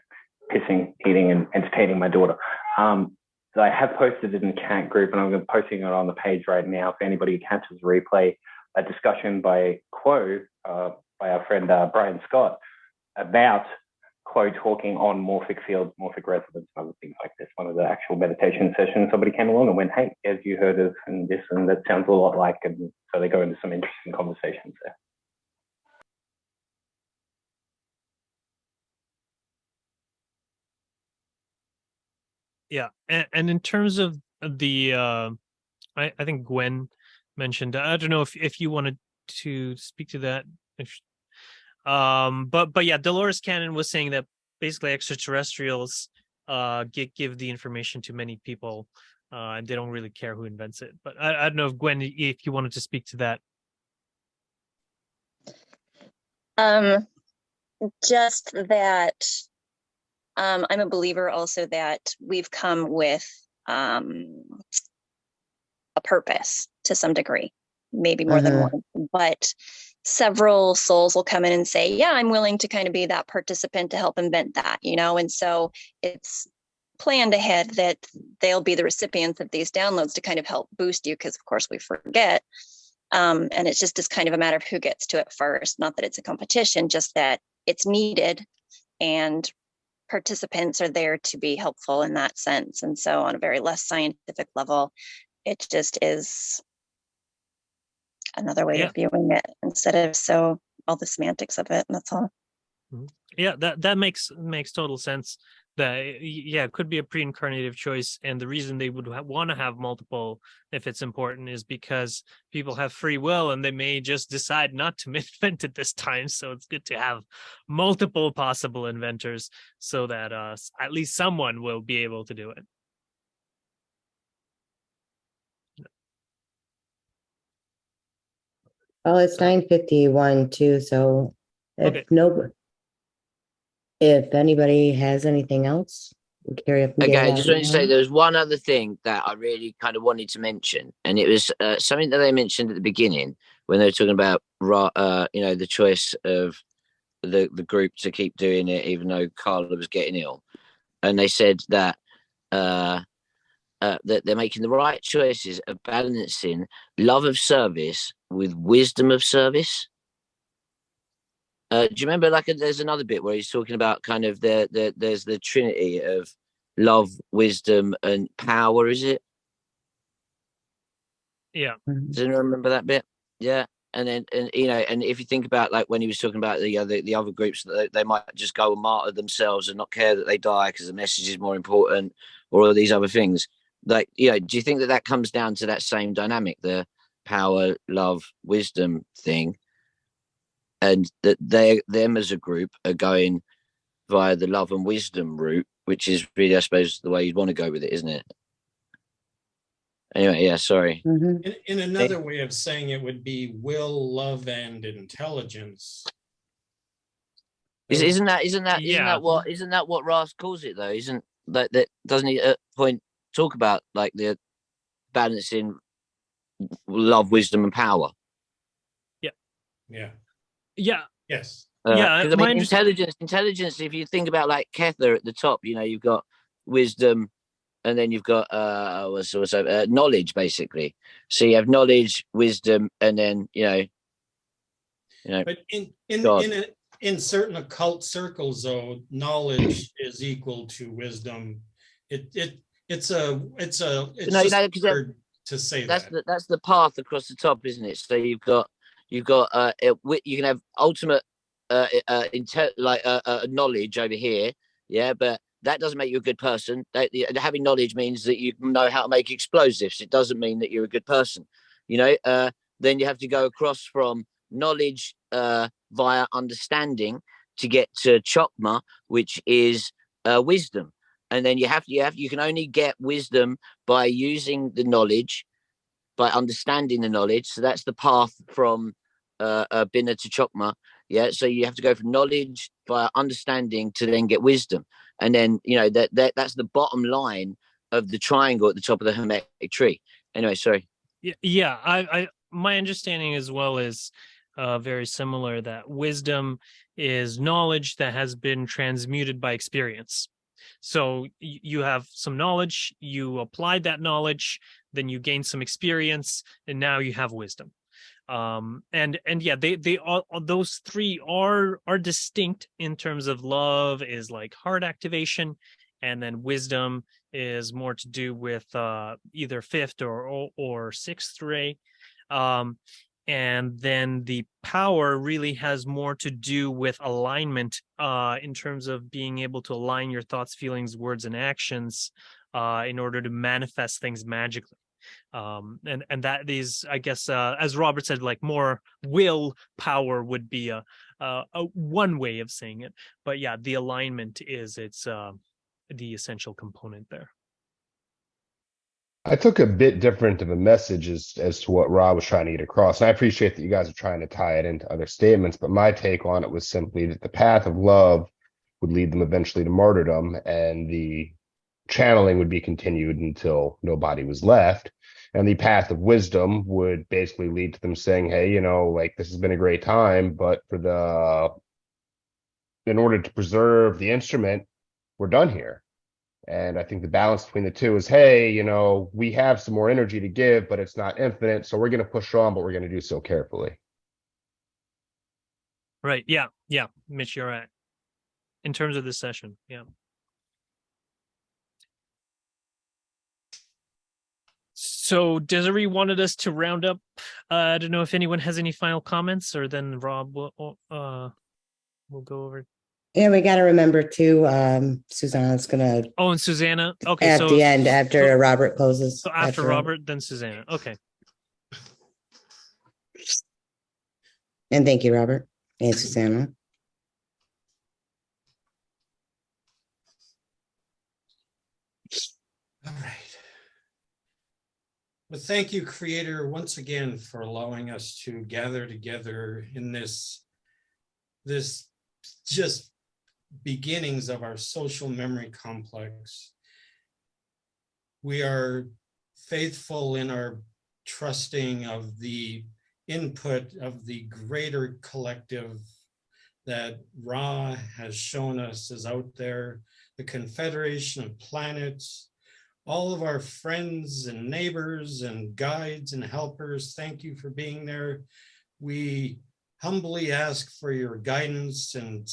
Speaker 8: pissing, eating, and entertaining my daughter. So I have posted it in the cat group, and I'm going to be posting it on the page right now for anybody who catches replay. A discussion by Quo, by our friend Brian Scott, about Quo talking on morphic fields, morphic resonance, and other things like this. One of the actual meditation sessions, somebody came along and went, "Hey, have you heard of and this and that sounds a lot like," and so they go into some interesting conversations there.
Speaker 7: Yeah, and in terms of the, I think Gwen mentioned. I don't know if you wanted to speak to that. But yeah, Dolores Cannon was saying that basically extraterrestrials give the information to many people, and they don't really care who invents it. But I don't know if Gwen, if you wanted to speak to that.
Speaker 14: Just that I'm a believer also that we've come with a purpose to some degree, maybe more than one, but several souls will come in and say, yeah, I'm willing to kind of be that participant to help invent that, you know? And so it's planned ahead that they'll be the recipients of these downloads to kind of help boost you, because of course we forget. And it's just kind of a matter of who gets to it first. Not that it's a competition, just that it's needed and participants are there to be helpful in that sense. And so on a very less scientific level, it just is another way of viewing it instead of all the semantics of it. And that's all.
Speaker 7: Yeah, that makes total sense. That it could be a pre-incarnative choice, and the reason they would want to have multiple, if it's important, is because people have free will and they may just decide not to invent it this time. So it's good to have multiple possible inventors so that at least someone will be able to do it.
Speaker 2: Well, it's 9:51 too, so if anybody has anything else, we'll carry up.
Speaker 10: Okay, I just wanted to say there was one other thing that I really kind of wanted to mention, and it was something that they mentioned at the beginning when they were talking about, the choice of the group to keep doing it, even though Carla was getting ill, and they said that that they're making the right choices of balancing love of service with wisdom of service. Do you remember, there's another bit where he's talking about kind of there's the trinity of love, wisdom, and power, is it?
Speaker 7: Yeah.
Speaker 10: Does anyone remember that bit? Yeah. And then, and if you think about when he was talking about the other groups, that they might just go and martyr themselves and not care that they die because the message is more important, or all these other things. Do you think that comes down to that same dynamic, the power, love, wisdom thing? And that them as a group are going via the love and wisdom route, which is really, I suppose, the way you'd want to go with it, isn't it? Anyway, yeah, sorry.
Speaker 11: In another way of saying it would be will, love, and intelligence.
Speaker 10: Isn't that what Ross calls it though? Isn't that doesn't he at point talk about the balancing love, wisdom, and power?
Speaker 7: Yeah.
Speaker 11: Yeah.
Speaker 7: Yeah.
Speaker 11: Yes.
Speaker 10: Because intelligence. If you think about Kether at the top, you've got wisdom, and then you've got knowledge, basically. So you have knowledge, wisdom, and then
Speaker 11: But in certain occult circles, though, knowledge is equal to wisdom. It's a word to say that.
Speaker 10: That's the path across the top, isn't it? So you've got you can have ultimate knowledge over here, yeah, but that doesn't make you a good person. Having knowledge means that you know how to make explosives. It doesn't mean that you're a good person. Then you have to go across from knowledge via understanding to get to Chokma, which is wisdom. And then you can only get wisdom by using the knowledge, by understanding the knowledge. So that's the path from Bina to Chokma. Yeah. So you have to go from knowledge via understanding to then get wisdom. And then, you know, that's the bottom line of the triangle at the top of the Hermetic tree. Anyway, sorry.
Speaker 7: Yeah. I my understanding as well is very similar, that wisdom is knowledge that has been transmuted by experience. So you have some knowledge, you applied that knowledge, then you gain some experience, and now you have wisdom. And yeah, they all, those three are distinct in terms of love is like heart activation, and then wisdom is more to do with either fifth or sixth ray. And then the power really has more to do with alignment in terms of being able to align your thoughts, feelings, words, and actions in order to manifest things magically. And that is, I guess, as Robert said, like more will power would be a one way of saying it. But yeah, the alignment is the essential component there.
Speaker 1: I took a bit different of a message as to what Rob was trying to get across. And I appreciate that you guys are trying to tie it into other statements, but my take on it was simply that the path of love would lead them eventually to martyrdom, and the channeling would be continued until nobody was left. And the path of wisdom would basically lead to them saying, hey, you know, like, this has been a great time, but in order to preserve the instrument, we're done here. And I think the balance between the two is, hey, you know, we have some more energy to give, but it's not infinite. So we're going to push on, but we're going to do so carefully.
Speaker 7: Right. Yeah. Yeah. Mitch, you're right. In terms of this session. Yeah. So Desiree wanted us to round up. I don't know if anyone has any final comments, or then Rob will go over.
Speaker 2: Yeah, we got to remember too, Susanna's gonna.
Speaker 7: Oh, and Susanna. Okay,
Speaker 2: at
Speaker 7: so
Speaker 2: the end after Robert closes.
Speaker 7: So after Robert, then Susanna. Okay.
Speaker 2: And thank you, Robert and Susanna.
Speaker 11: All right. Well, thank you, Creator, once again for allowing us to gather together in this just beginnings of our social memory complex. We are faithful in our trusting of the input of the greater collective that Ra has shown us is out there, the Confederation of Planets, all of our friends and neighbors and guides and helpers. Thank you for being there. We humbly ask for your guidance and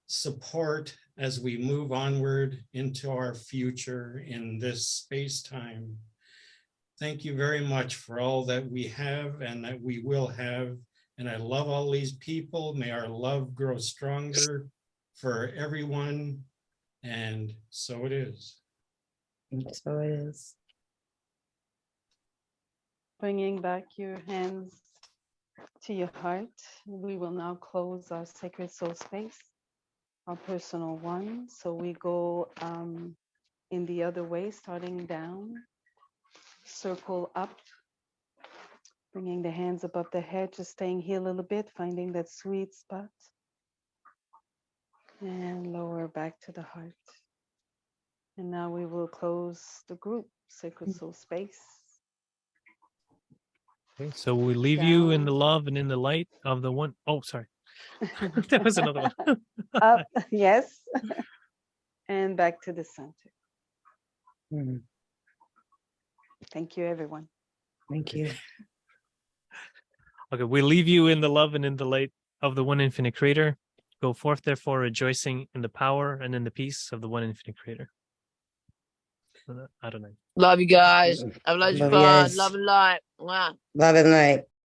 Speaker 11: support as we move onward into our future in this space-time. Thank you very much for all that we have and that we will have. And I love all these people. May our love grow stronger for everyone. And so it is.
Speaker 2: So it is.
Speaker 3: Bringing back your hands to your heart, we will now close our sacred soul space, our personal one. So we go in the other way, starting down, circle up, bringing the hands above the head, just staying here a little bit, finding that sweet spot, and lower back to the heart. And now we will close the group, Sacred Soul Space.
Speaker 7: Okay, so we leave you in the love and in the light of the one. Oh, sorry. That was another one.
Speaker 3: Up, yes. And back to the center.
Speaker 2: Mm.
Speaker 3: Thank you, everyone.
Speaker 2: Thank you.
Speaker 7: Okay, we leave you in the love and in the light of the one infinite creator. Go forth, therefore, rejoicing in the power and in the peace of the one infinite creator. I don't know.
Speaker 10: Love you guys. Have loads of
Speaker 2: Love you
Speaker 10: fun.
Speaker 2: guys.
Speaker 10: Love and light. Mwah.
Speaker 2: Love and light.